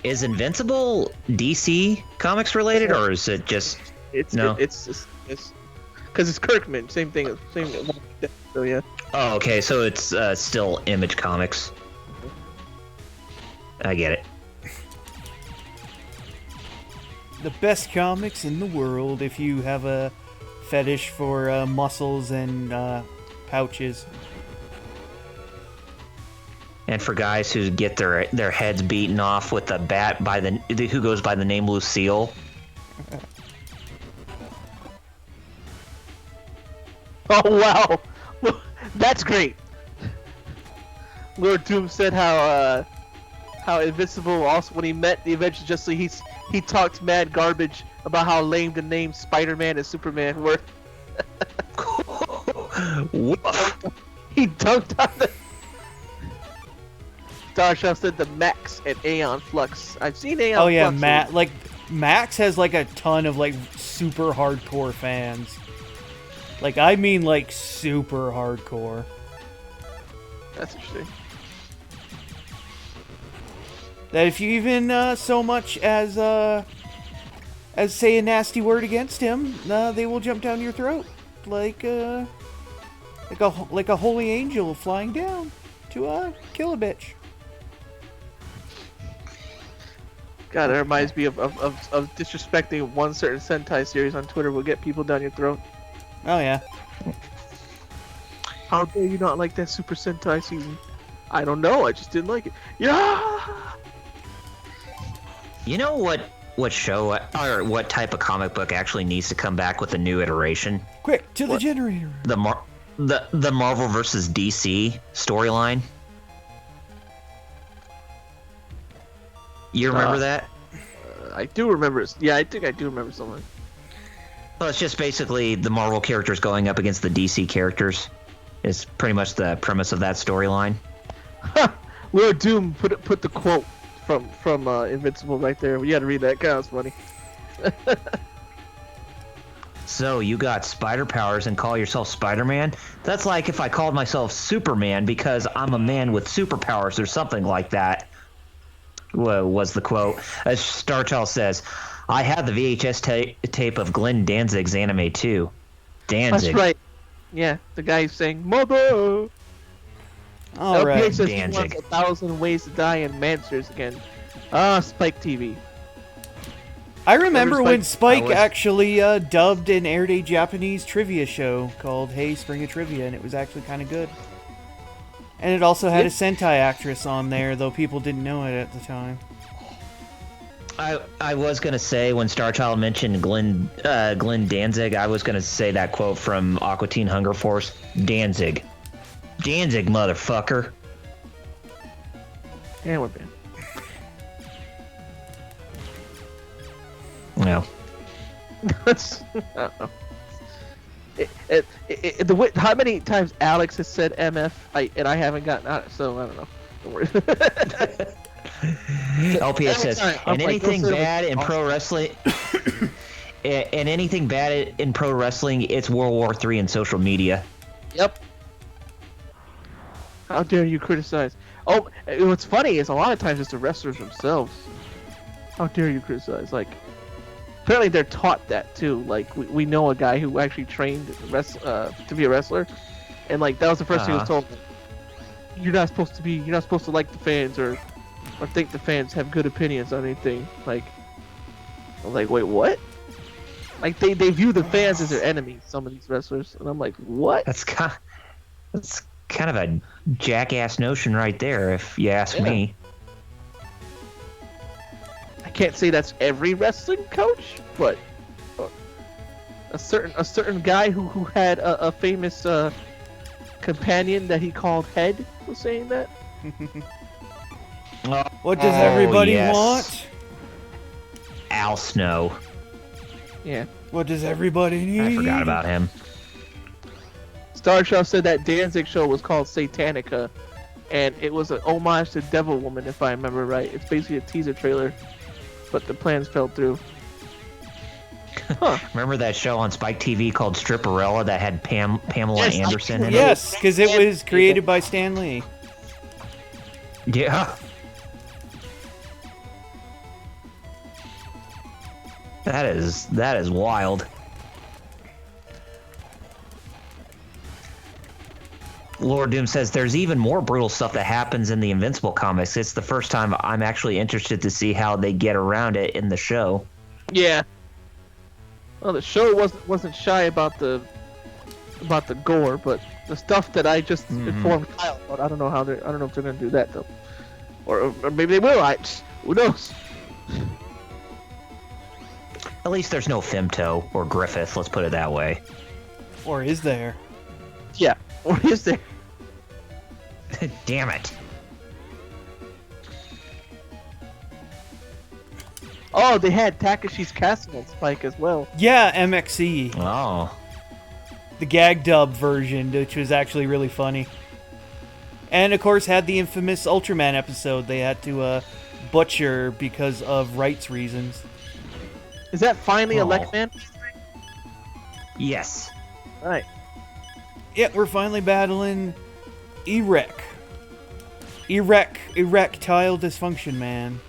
Is Invincible DC Comics related, or is it just... It's no? It's because it's Kirkman. Same thing. So yeah. Oh, okay. So it's still Image Comics. I get it. The best comics in the world if you have a fetish for muscles and pouches. And for guys who get their heads beaten off with a bat who goes by the name Lucille. Oh wow, that's great. Lord Doom said how Invincible also when he met the Avengers Justice League he talked mad garbage about how lame the names Spider-Man and Superman were. He dunked on the. Starshow said the Max and Aeon Flux. I've seen Aeon. Oh yeah, Flux. Max has like a ton of like super hardcore fans. Like I mean like super hardcore. That's interesting. That if you even so much as say a nasty word against him, they will jump down your throat like a holy angel flying down to kill a bitch. God, that reminds me of disrespecting one certain Sentai series on Twitter will get people down your throat. Oh yeah. How dare you not like that Super Sentai season? I don't know, I just didn't like it. Yeah. You know what show or what type of comic book actually needs to come back with a new iteration? Quick to the generator. The Marvel vs. DC storyline. You remember that? I do remember. Yeah, I think I do remember something. Well, it's just basically the Marvel characters going up against the DC characters. Is pretty much the premise of that storyline. Lord Doom put the quote from Invincible right there. You had to read that. That was funny. So you got spider powers and call yourself Spider-Man? That's like if I called myself Superman because I'm a man with superpowers or something like that. Was the quote. As Starchild says, I have the VHS tape of Glenn Danzig's anime too. Danzig. That's right. Yeah, the guy who's saying "Mother." All right. says Danzig. he wants 1,000 Ways to Die and Mansters again. Spike TV. I remember when Spike I was- actually dubbed and aired a Japanese trivia show called Hey Spring of Trivia, and it was actually kind of good. And it also had a Sentai actress on there, though people didn't know it at the time. I was gonna say when Starchild mentioned Glenn Danzig, I was gonna say that quote from Aqua Teen Hunger Force. Danzig, motherfucker. Yeah, what man? No. I don't know. How many times Alex has said MF, and I haven't gotten out, so I don't know. Don't worry. LPS says, I'm and like, anything those are bad in awesome. pro wrestling, and anything bad in pro wrestling, it's World War III in social media. Yep. How dare you criticize? Oh, what's funny is a lot of times it's the wrestlers themselves. How dare you criticize? Like, apparently they're taught that too. Like, we know a guy who actually trained to be a wrestler, and like that was the first thing he was told. You're not supposed to like the fans or think the fans have good opinions on anything. Like, I'm like, wait, what? Like they view the fans as their enemies. Some of these wrestlers, and I'm like, what? That's kind of a jackass notion right there, if you ask me. I can't say that's every wrestling coach, but a certain guy who had a famous companion that he called Head was saying that. What does everybody yes. want? Al Snow. Yeah. What does everybody need? I forgot about him. Starshaw said that Danzig show was called Satanica, and it was an homage to Devil Woman, if I remember right. It's basically a teaser trailer, but the plans fell through. Huh. Remember that show on Spike TV called Stripperella that had Pamela Yes, Anderson in it? Yes, because it was created by Stan Lee. Yeah. That is wild. Lord Doom says there's even more brutal stuff that happens in the Invincible comics. It's the first time I'm actually interested to see how they get around it in the show. Yeah. Well, the show wasn't shy about the gore, but the stuff that I just informed Kyle about, I don't know if they're gonna do that though, or maybe they will. Who knows? At least there's no Femto or Griffith. Let's put it that way. Or is there? Yeah. Or is there? Damn it. Oh, they had Takashi's Castle on Spike as well. Yeah, MXE. Oh. The gag dub version, which was actually really funny. And of course had the infamous Ultraman episode they had to butcher because of rights reasons. Is that finally a Oh. Lekman? Yes. Alright. Yeah, we're finally battling erectile dysfunction, man.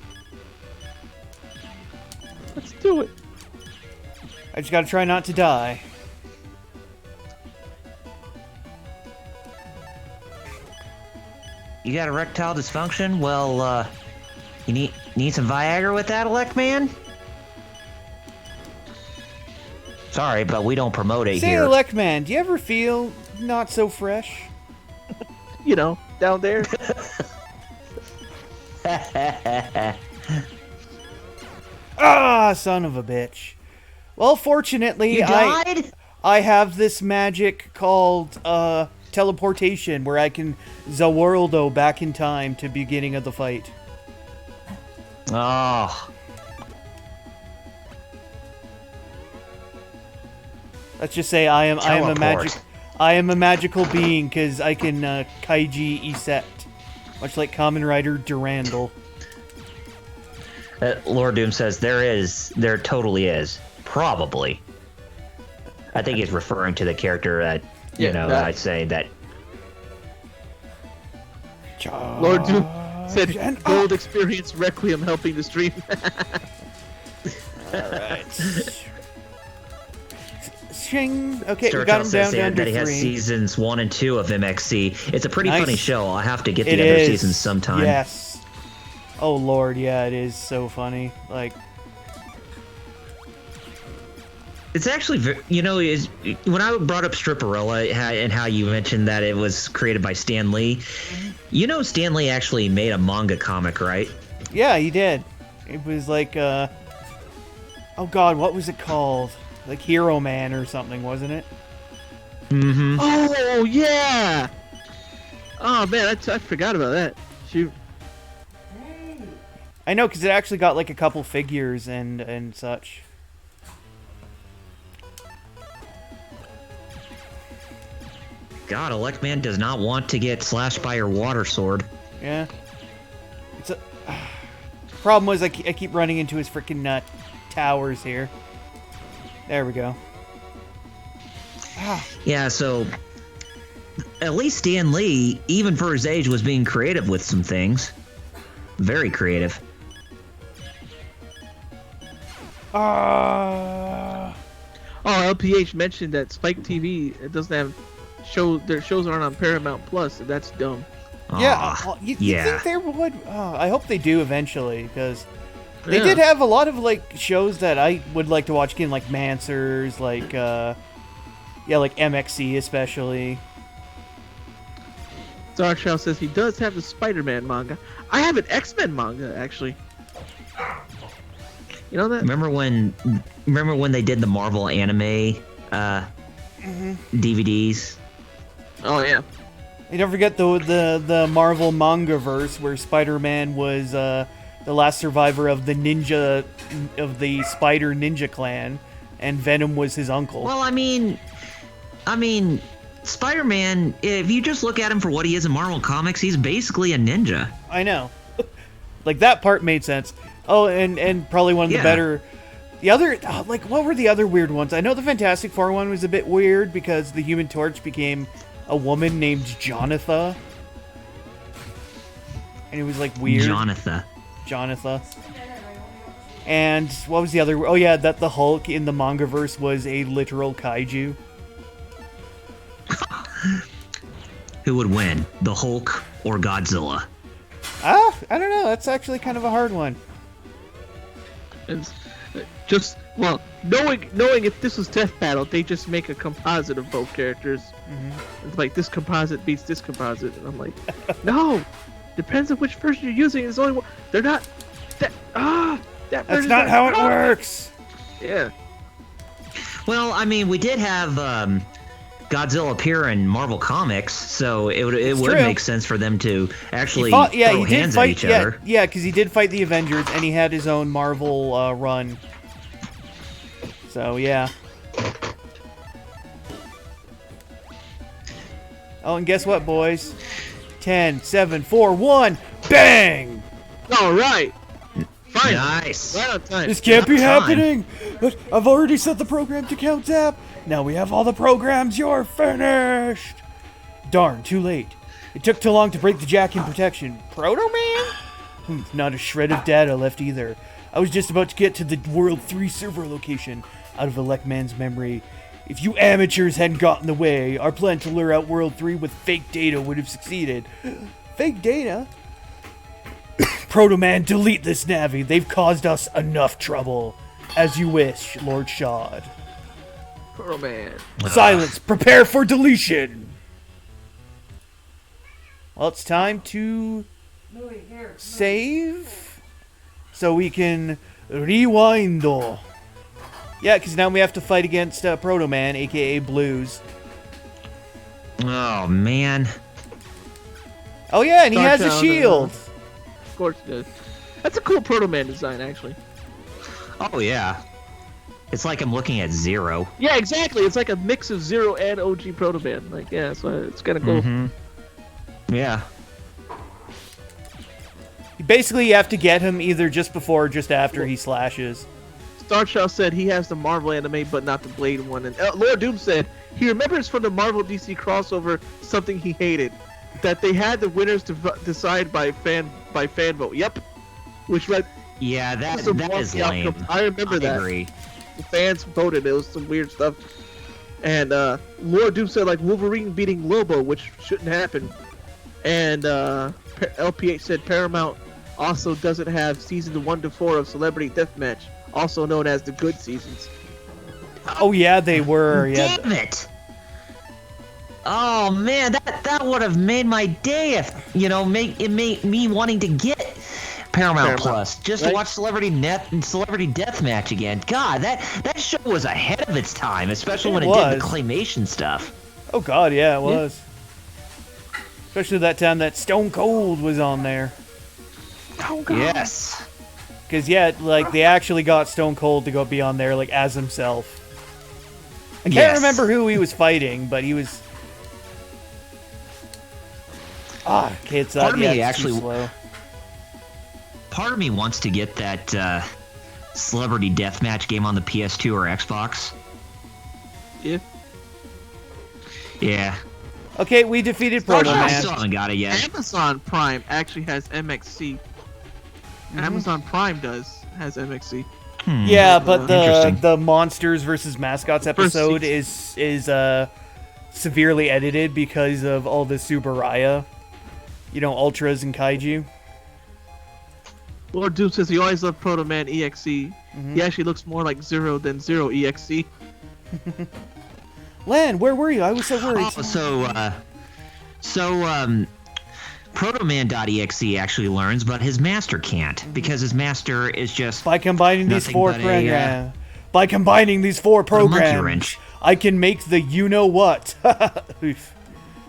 Let's do it. I just gotta try not to die. You got erectile dysfunction? Well, you need some Viagra with that, Elect Man? Sorry, but we don't promote it Say, here. Lekman, do you ever feel not so fresh? You know, down there. Ah, son of a bitch. Well, fortunately, You died? I have this magic called teleportation, where I can Zaworldo back in time to beginning of the fight. Oh. Let's just say I am Teleport. I am a magical being because I can kaiji Iset, much like Kamen Rider Durandal. Lord Doom says there totally is. Probably. I think he's referring to the character that, I'd say that. Lord Doom said Gold Experience Requiem helping the stream. Alright. Shing. Okay, Star we got Child him says down that to he has 3. seasons 1 and 2 of MXC. It's a pretty Nice. funny show. I'll have to get the It other is. seasons sometime. Yes. Oh lord, yeah, it is so funny. Like, It's actually, when I brought up Stripperella and how you mentioned that it was created by Stan Lee, Stan Lee actually made a manga comic, right? yeah, he did. It was like, oh god, what was it called? Like Hero Man or something, wasn't it? Mm-hmm. Oh yeah. Oh man, I forgot about that. Shoot. I know, because it actually got like a couple figures and such. God, Electman does not want to get slashed by your water sword. Yeah. It's a problem was I keep running into his freaking towers here. There we go. Yeah, so at least Stan Lee, even for his age, was being creative with some things. Very creative. Oh, LPH mentioned that Spike TV it doesn't have their shows aren't on Paramount Plus, and that's dumb. Yeah, Aw, you think they would? I hope they do eventually, because they Yeah. did have a lot of like shows that I would like to watch again, like Mancers, like like MXE especially. Star Child says he does have the Spider-Man manga. I have an X-Men manga actually. You know that? Remember when they did the Marvel anime DVDs? Oh yeah. You don't forget the Marvel manga verse where Spider-Man was the last survivor of the Spider Ninja Clan, and Venom was his uncle. Well, I mean, Spider-Man, if you just look at him for what he is in Marvel Comics, he's basically a ninja. I know. Like, that part made sense. Oh, and probably one of the better... The other... what were the other weird ones? I know the Fantastic Four one was a bit weird because the Human Torch became a woman named Jonathan. And it was, like, weird. Jonathan. And what was the other... Oh, yeah, that the Hulk in the manga-verse was a literal kaiju. Who would win, the Hulk or Godzilla? I don't know. That's actually kind of a hard one. It's just knowing if this was Death Battle, they just make a composite of both characters. Mm-hmm. It's like this composite beats this composite, and I'm like, no, depends on which version you're using. There's only one. They're not. That's not how it works. Yeah. Well, I mean, we did have Godzilla appear in Marvel Comics, so it would make sense for them to actually throw hands at each other. Yeah, because he did fight the Avengers, and he had his own Marvel run. So, yeah. Oh, and guess what, boys? 10, 7, 4, 1, bang! All right. Fine. Nice. Right on time. This can't be Time. happening! But I've already set the program to count zap! Now we have all the programs, you're finished! Darn, too late. It took too long to break the jack in protection. Proto-Man? Not a shred of data left either. I was just about to get to the World 3 server location out of Electman's memory. If you amateurs hadn't gotten in the way, our plan to lure out World 3 with fake data would have succeeded. Fake data? Proto-Man, delete this Navi. They've caused us enough trouble. As you wish, Lord Shad. Proto-Man. Silence. Prepare for deletion. Well, it's time to save so we can rewind. Yeah, because now we have to fight against Proto-Man, aka Blues. Oh, man. Oh yeah, and he Dark has a Town, shield. Of course it does. That's a cool Proto-Man design, actually. Oh, yeah. It's like I'm looking at Zero. Yeah, exactly. It's like a mix of Zero and OG Proto Man. Like, yeah, so it's kind of cool. Yeah. Basically, you have to get him either just before or just after he slashes. Starchild said he has the Marvel anime, but not the Blade one. And Lord Doom said he remembers from the Marvel DC crossover something he hated, that they had the winners to decide by fan vote. Yep. Which like Yeah, that is lame. Outcome. I remember that. Agree. The fans voted. It was some weird stuff. And Lord Doom said like Wolverine beating Lobo, which shouldn't happen. And LPH said Paramount also doesn't have seasons 1 to 4 of Celebrity Deathmatch, also known as the good seasons. Oh yeah, they were. Yeah. Damn it! Oh man, that would have made my day if it made me wanting to get Paramount Plus just to watch Celebrity Deathmatch again. God, that show was ahead of its time, especially when it did the claymation stuff. Oh god, yeah, it was. Especially that time that Stone Cold was on there. Oh god. Yes. Because yeah, like they actually got Stone Cold to go be on there like as himself. I can't remember who he was fighting, but he was. Okay, it's part of me actually too slow. Part of me wants to get that Celebrity Deathmatch game on the PS2 or Xbox. Yeah. Yeah. Okay, we defeated Proto I Man. still haven't got it yet. Amazon Prime actually has MXC. Amazon Prime has MXC. Yeah, but the Monsters versus Mascots episode is severely edited because of all the Subaraya, Ultras and Kaiju. Lord Doom says he always loved Proto Man EXE. He actually looks more like Zero than Zero EXE. Len, where were you? I was so worried. Protoman.exe actually learns, but his master can't, because his master is just by combining these four programs. By combining these four programs, I can make the you-know-what.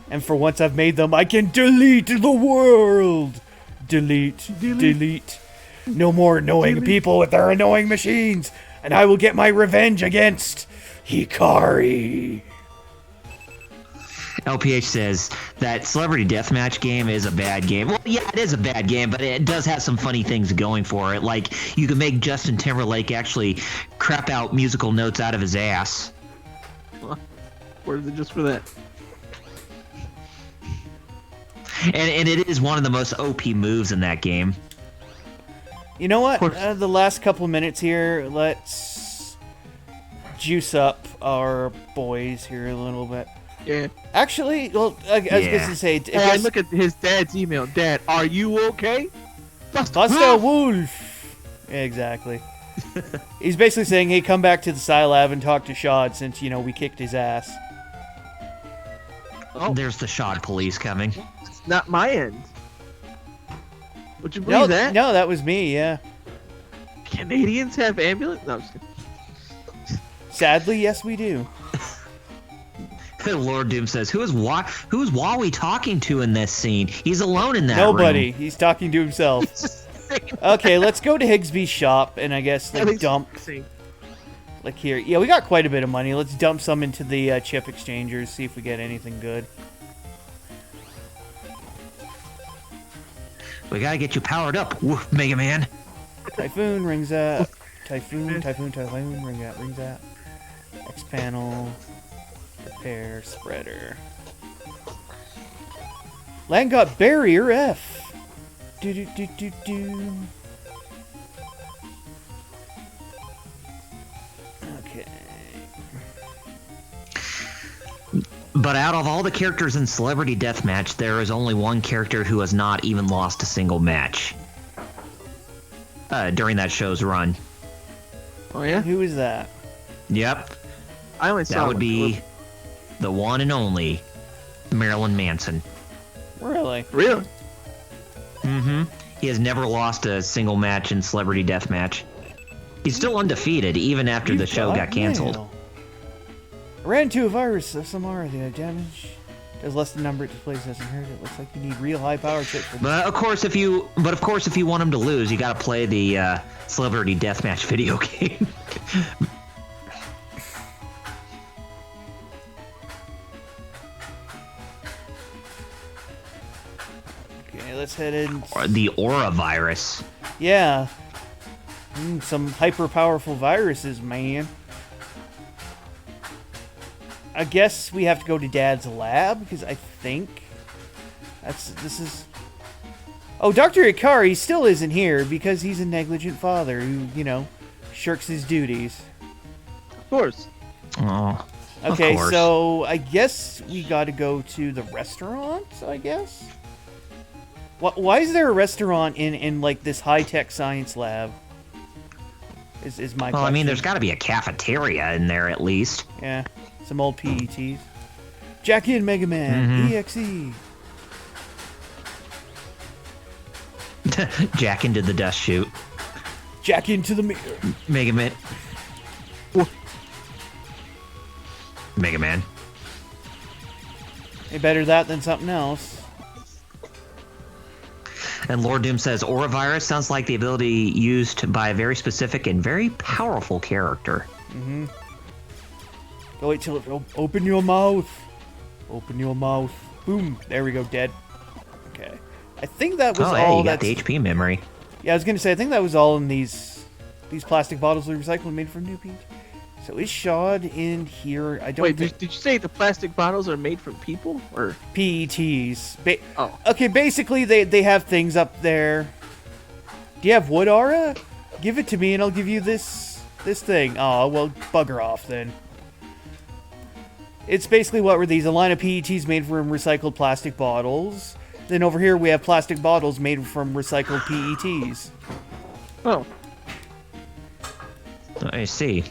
And for once I've made them, I can delete the world. Delete. No more annoying people with their annoying machines, and I will get my revenge against Hikari. LPH says that Celebrity Deathmatch game is a bad game. Well, yeah, it is a bad game, but it does have some funny things going for it. Like, you can make Justin Timberlake actually crap out musical notes out of his ass. Or is it just for that? And it is one of the most OP moves in that game. You know what? The last couple minutes here, let's juice up our boys here a little bit. Yeah. Actually, well, I was going to say... I look at his dad's email. Dad, are you okay? Buster Wolf! Yeah, exactly. He's basically saying, hey, come back to the Psi Lab and talk to Shad since, we kicked his ass. Oh, there's the Shad police coming. It's not my end. Would you believe that? No, that was me, yeah. Canadians have ambulance? No, I'm just kidding. Sadly, yes, we do. Lord Doom says, who's Wally talking to in this scene? He's alone in that Nobody. room. He's talking to himself. Okay, let's go to Higsby's shop and I guess dump. Like here. Yeah, we got quite a bit of money. Let's dump some into the chip exchangers, see if we get anything good. We gotta get you powered up, woof, Mega Man. Typhoon rings out. Typhoon, rings out. X panel. Repair, spreader. Land got barrier F. Do. Okay. But out of all the characters in Celebrity Deathmatch, there is only one character who has not even lost a single match during that show's run. Oh yeah? Who is that? Yep. I only saw that would be the one and only Marilyn Manson. Really? Really? Mm-hmm. He has never lost a single match in Celebrity Deathmatch. He's still undefeated, even after the show got canceled. Ran into a virus of some the damage. Does less than number it displays doesn't hurt. It looks like you need real high power chip for But of course, if you want him to lose, you got to play the Celebrity Deathmatch video game. Okay, let's head in. Or the aura virus. Yeah. Some hyper-powerful viruses, man. I guess we have to go to Dad's lab, because I think this is... Oh, Dr. Ikari still isn't here, because he's a negligent father who, shirks his duties. Of course. Oh. Okay, so I guess we gotta go to the restaurant, I guess? Why is there a restaurant in like, this high-tech science lab? Is my question. Well, I mean, there's got to be a cafeteria in there at least. Yeah, some old PETs. Jack in MegaMan.EXE. Jack into the dust chute. Jack into the mirror. MegaMan. MegaMan. Hey, better that than something else. And Lord Doom says, Aura virus sounds like the ability used by a very specific and very powerful character. Mm-hmm. Go wait till it... Open your mouth. Open your mouth. Boom. There we go, dead. Okay. I think that was all. Hey, you got the HP memory. Yeah, I was gonna say, I think that was all in these plastic bottles we recycled made from new paint. So is Shad in here? I don't. Wait, did you say the plastic bottles are made from people or PETs? Oh. Okay, basically they have things up there. Do you have wood, Aura? Give it to me and I'll give you this thing. Oh, well, bugger off then. It's basically what were these? A line of PETs made from recycled plastic bottles. Then over here we have plastic bottles made from recycled PETs. Oh. I see.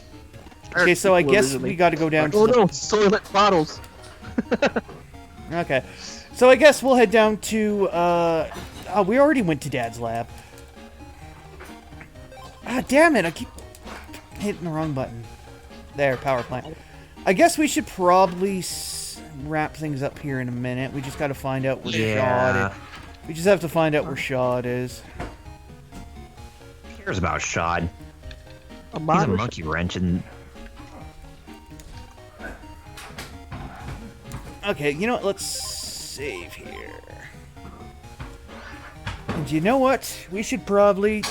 Okay, so I guess we got to go down to Oh no, soylent bottles. Okay. So I guess we'll head down to, oh, we already went to Dad's lab. Ah, damn it, I keep hitting the wrong button. There, power plant. I guess we should probably wrap things up here in a minute. We just got to find out where Shad is. We just have to find out where Shad is. Who cares about Shad? He's a monkey wrench and... Okay, you know what? Let's save here. And you know what? We should probably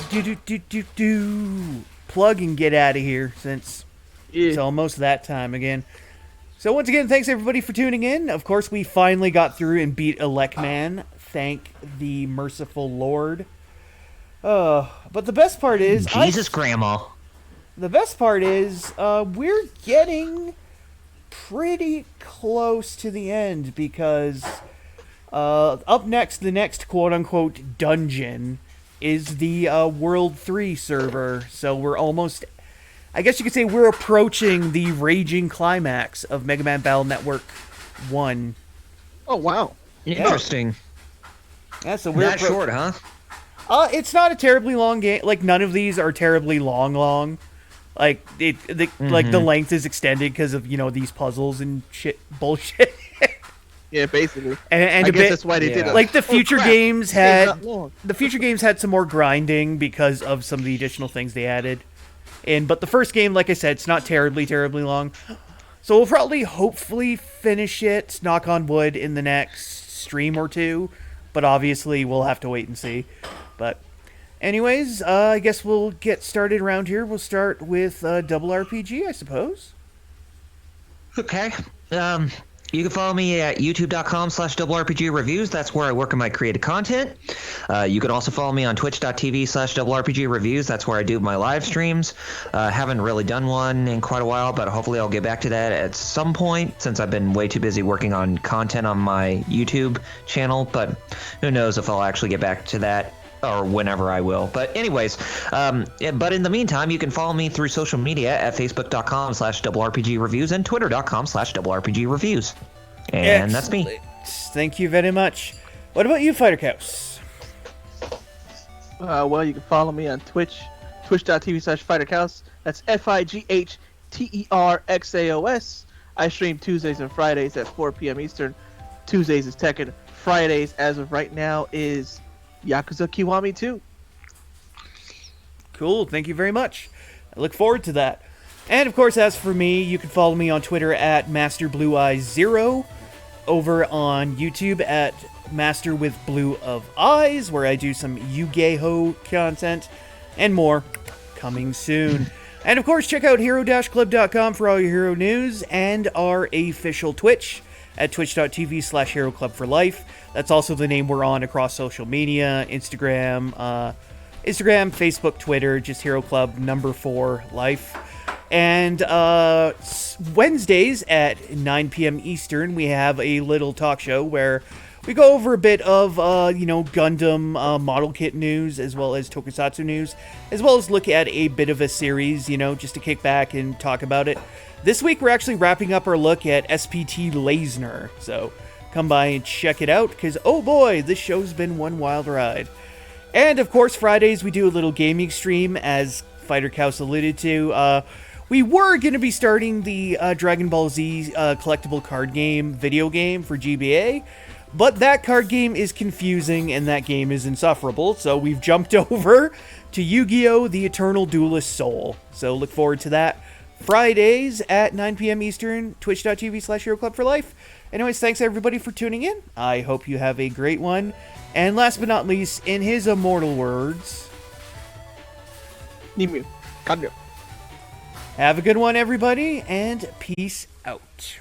plug and get out of here since it's almost that time again. So once again, thanks everybody for tuning in. Of course, we finally got through and beat Elecman. Thank the merciful Lord. But the best part is... Jesus, Grandma. The best part is, we're getting pretty close to the end because up next, the next quote-unquote dungeon is the World 3 server. So we're almost... I guess you could say we're approaching the raging climax of Mega Man Battle Network 1. Oh, wow. Interesting. Yeah, so we're... That short, huh? It's not a terribly long game. Like, none of these are terribly long. Like, like the length is extended because of, these puzzles and shit bullshit. Yeah, basically. And I guess that's why they did it. Like, the future games had some more grinding because of some of the additional things they added. But the first game, like I said, it's not terribly long. So we'll probably, hopefully, finish it, knock on wood, in the next stream or two. But obviously, we'll have to wait and see. But anyways, I guess we'll get started around here. We'll start with Double RPG, I suppose. Okay. You can follow me at youtube.com/doublerpgreviews. That's where I work on my creative content. You can also follow me on twitch.tv/doublerpgreviews. That's where I do my live streams. Haven't really done one in quite a while, but hopefully I'll get back to that at some point since I've been way too busy working on content on my YouTube channel. But who knows if I'll actually get back to that or whenever I will. But anyways, but in the meantime, you can follow me through social media at facebook.com/doublerpgreviews and twitter.com/doublerpgreviews. And that's me. Thank you very much. What about you, Fighter Cows? Well, you can follow me on Twitch, twitch.tv/fightercows. That's FIGHTERXAOS. I stream Tuesdays and Fridays at 4 p.m. Eastern. Tuesdays is Tekken. Fridays, as of right now, is Yakuza Kiwami 2. Cool, thank you very much. I look forward to that. And of course, as for me, you can follow me on Twitter at MasterBlueEye0, over on YouTube at Master with Blue of Eyes, where I do some Yu-Gi-Oh content, and more coming soon. And of course, check out hero-club.com for all your hero news, and our official Twitch at twitch.tv/HeroClubForLife. That's also the name we're on across social media, Instagram, Facebook, Twitter, just Hero Club 4 Life. And Wednesdays at 9 p.m. Eastern, we have a little talk show where we go over a bit of, Gundam model kit news, as well as Tokusatsu news, as well as look at a bit of a series, just to kick back and talk about it. This week, we're actually wrapping up our look at SPT Lasner, so come by and check it out, because, oh boy, this show's been one wild ride. And, of course, Fridays, we do a little gaming stream, as Fighter Cows alluded to. We were going to be starting the Dragon Ball Z collectible card game, video game for GBA, but that card game is confusing, and that game is insufferable, so we've jumped over to Yu-Gi-Oh! The Eternal Duelist Soul. So look forward to that. Fridays at 9 p.m. Eastern, twitch.tv/HeroClubForLife. Anyways, thanks everybody for tuning in. I hope you have a great one. And last but not least, in his immortal words, Nimu. Kanyo. have a good one, everybody, and peace out.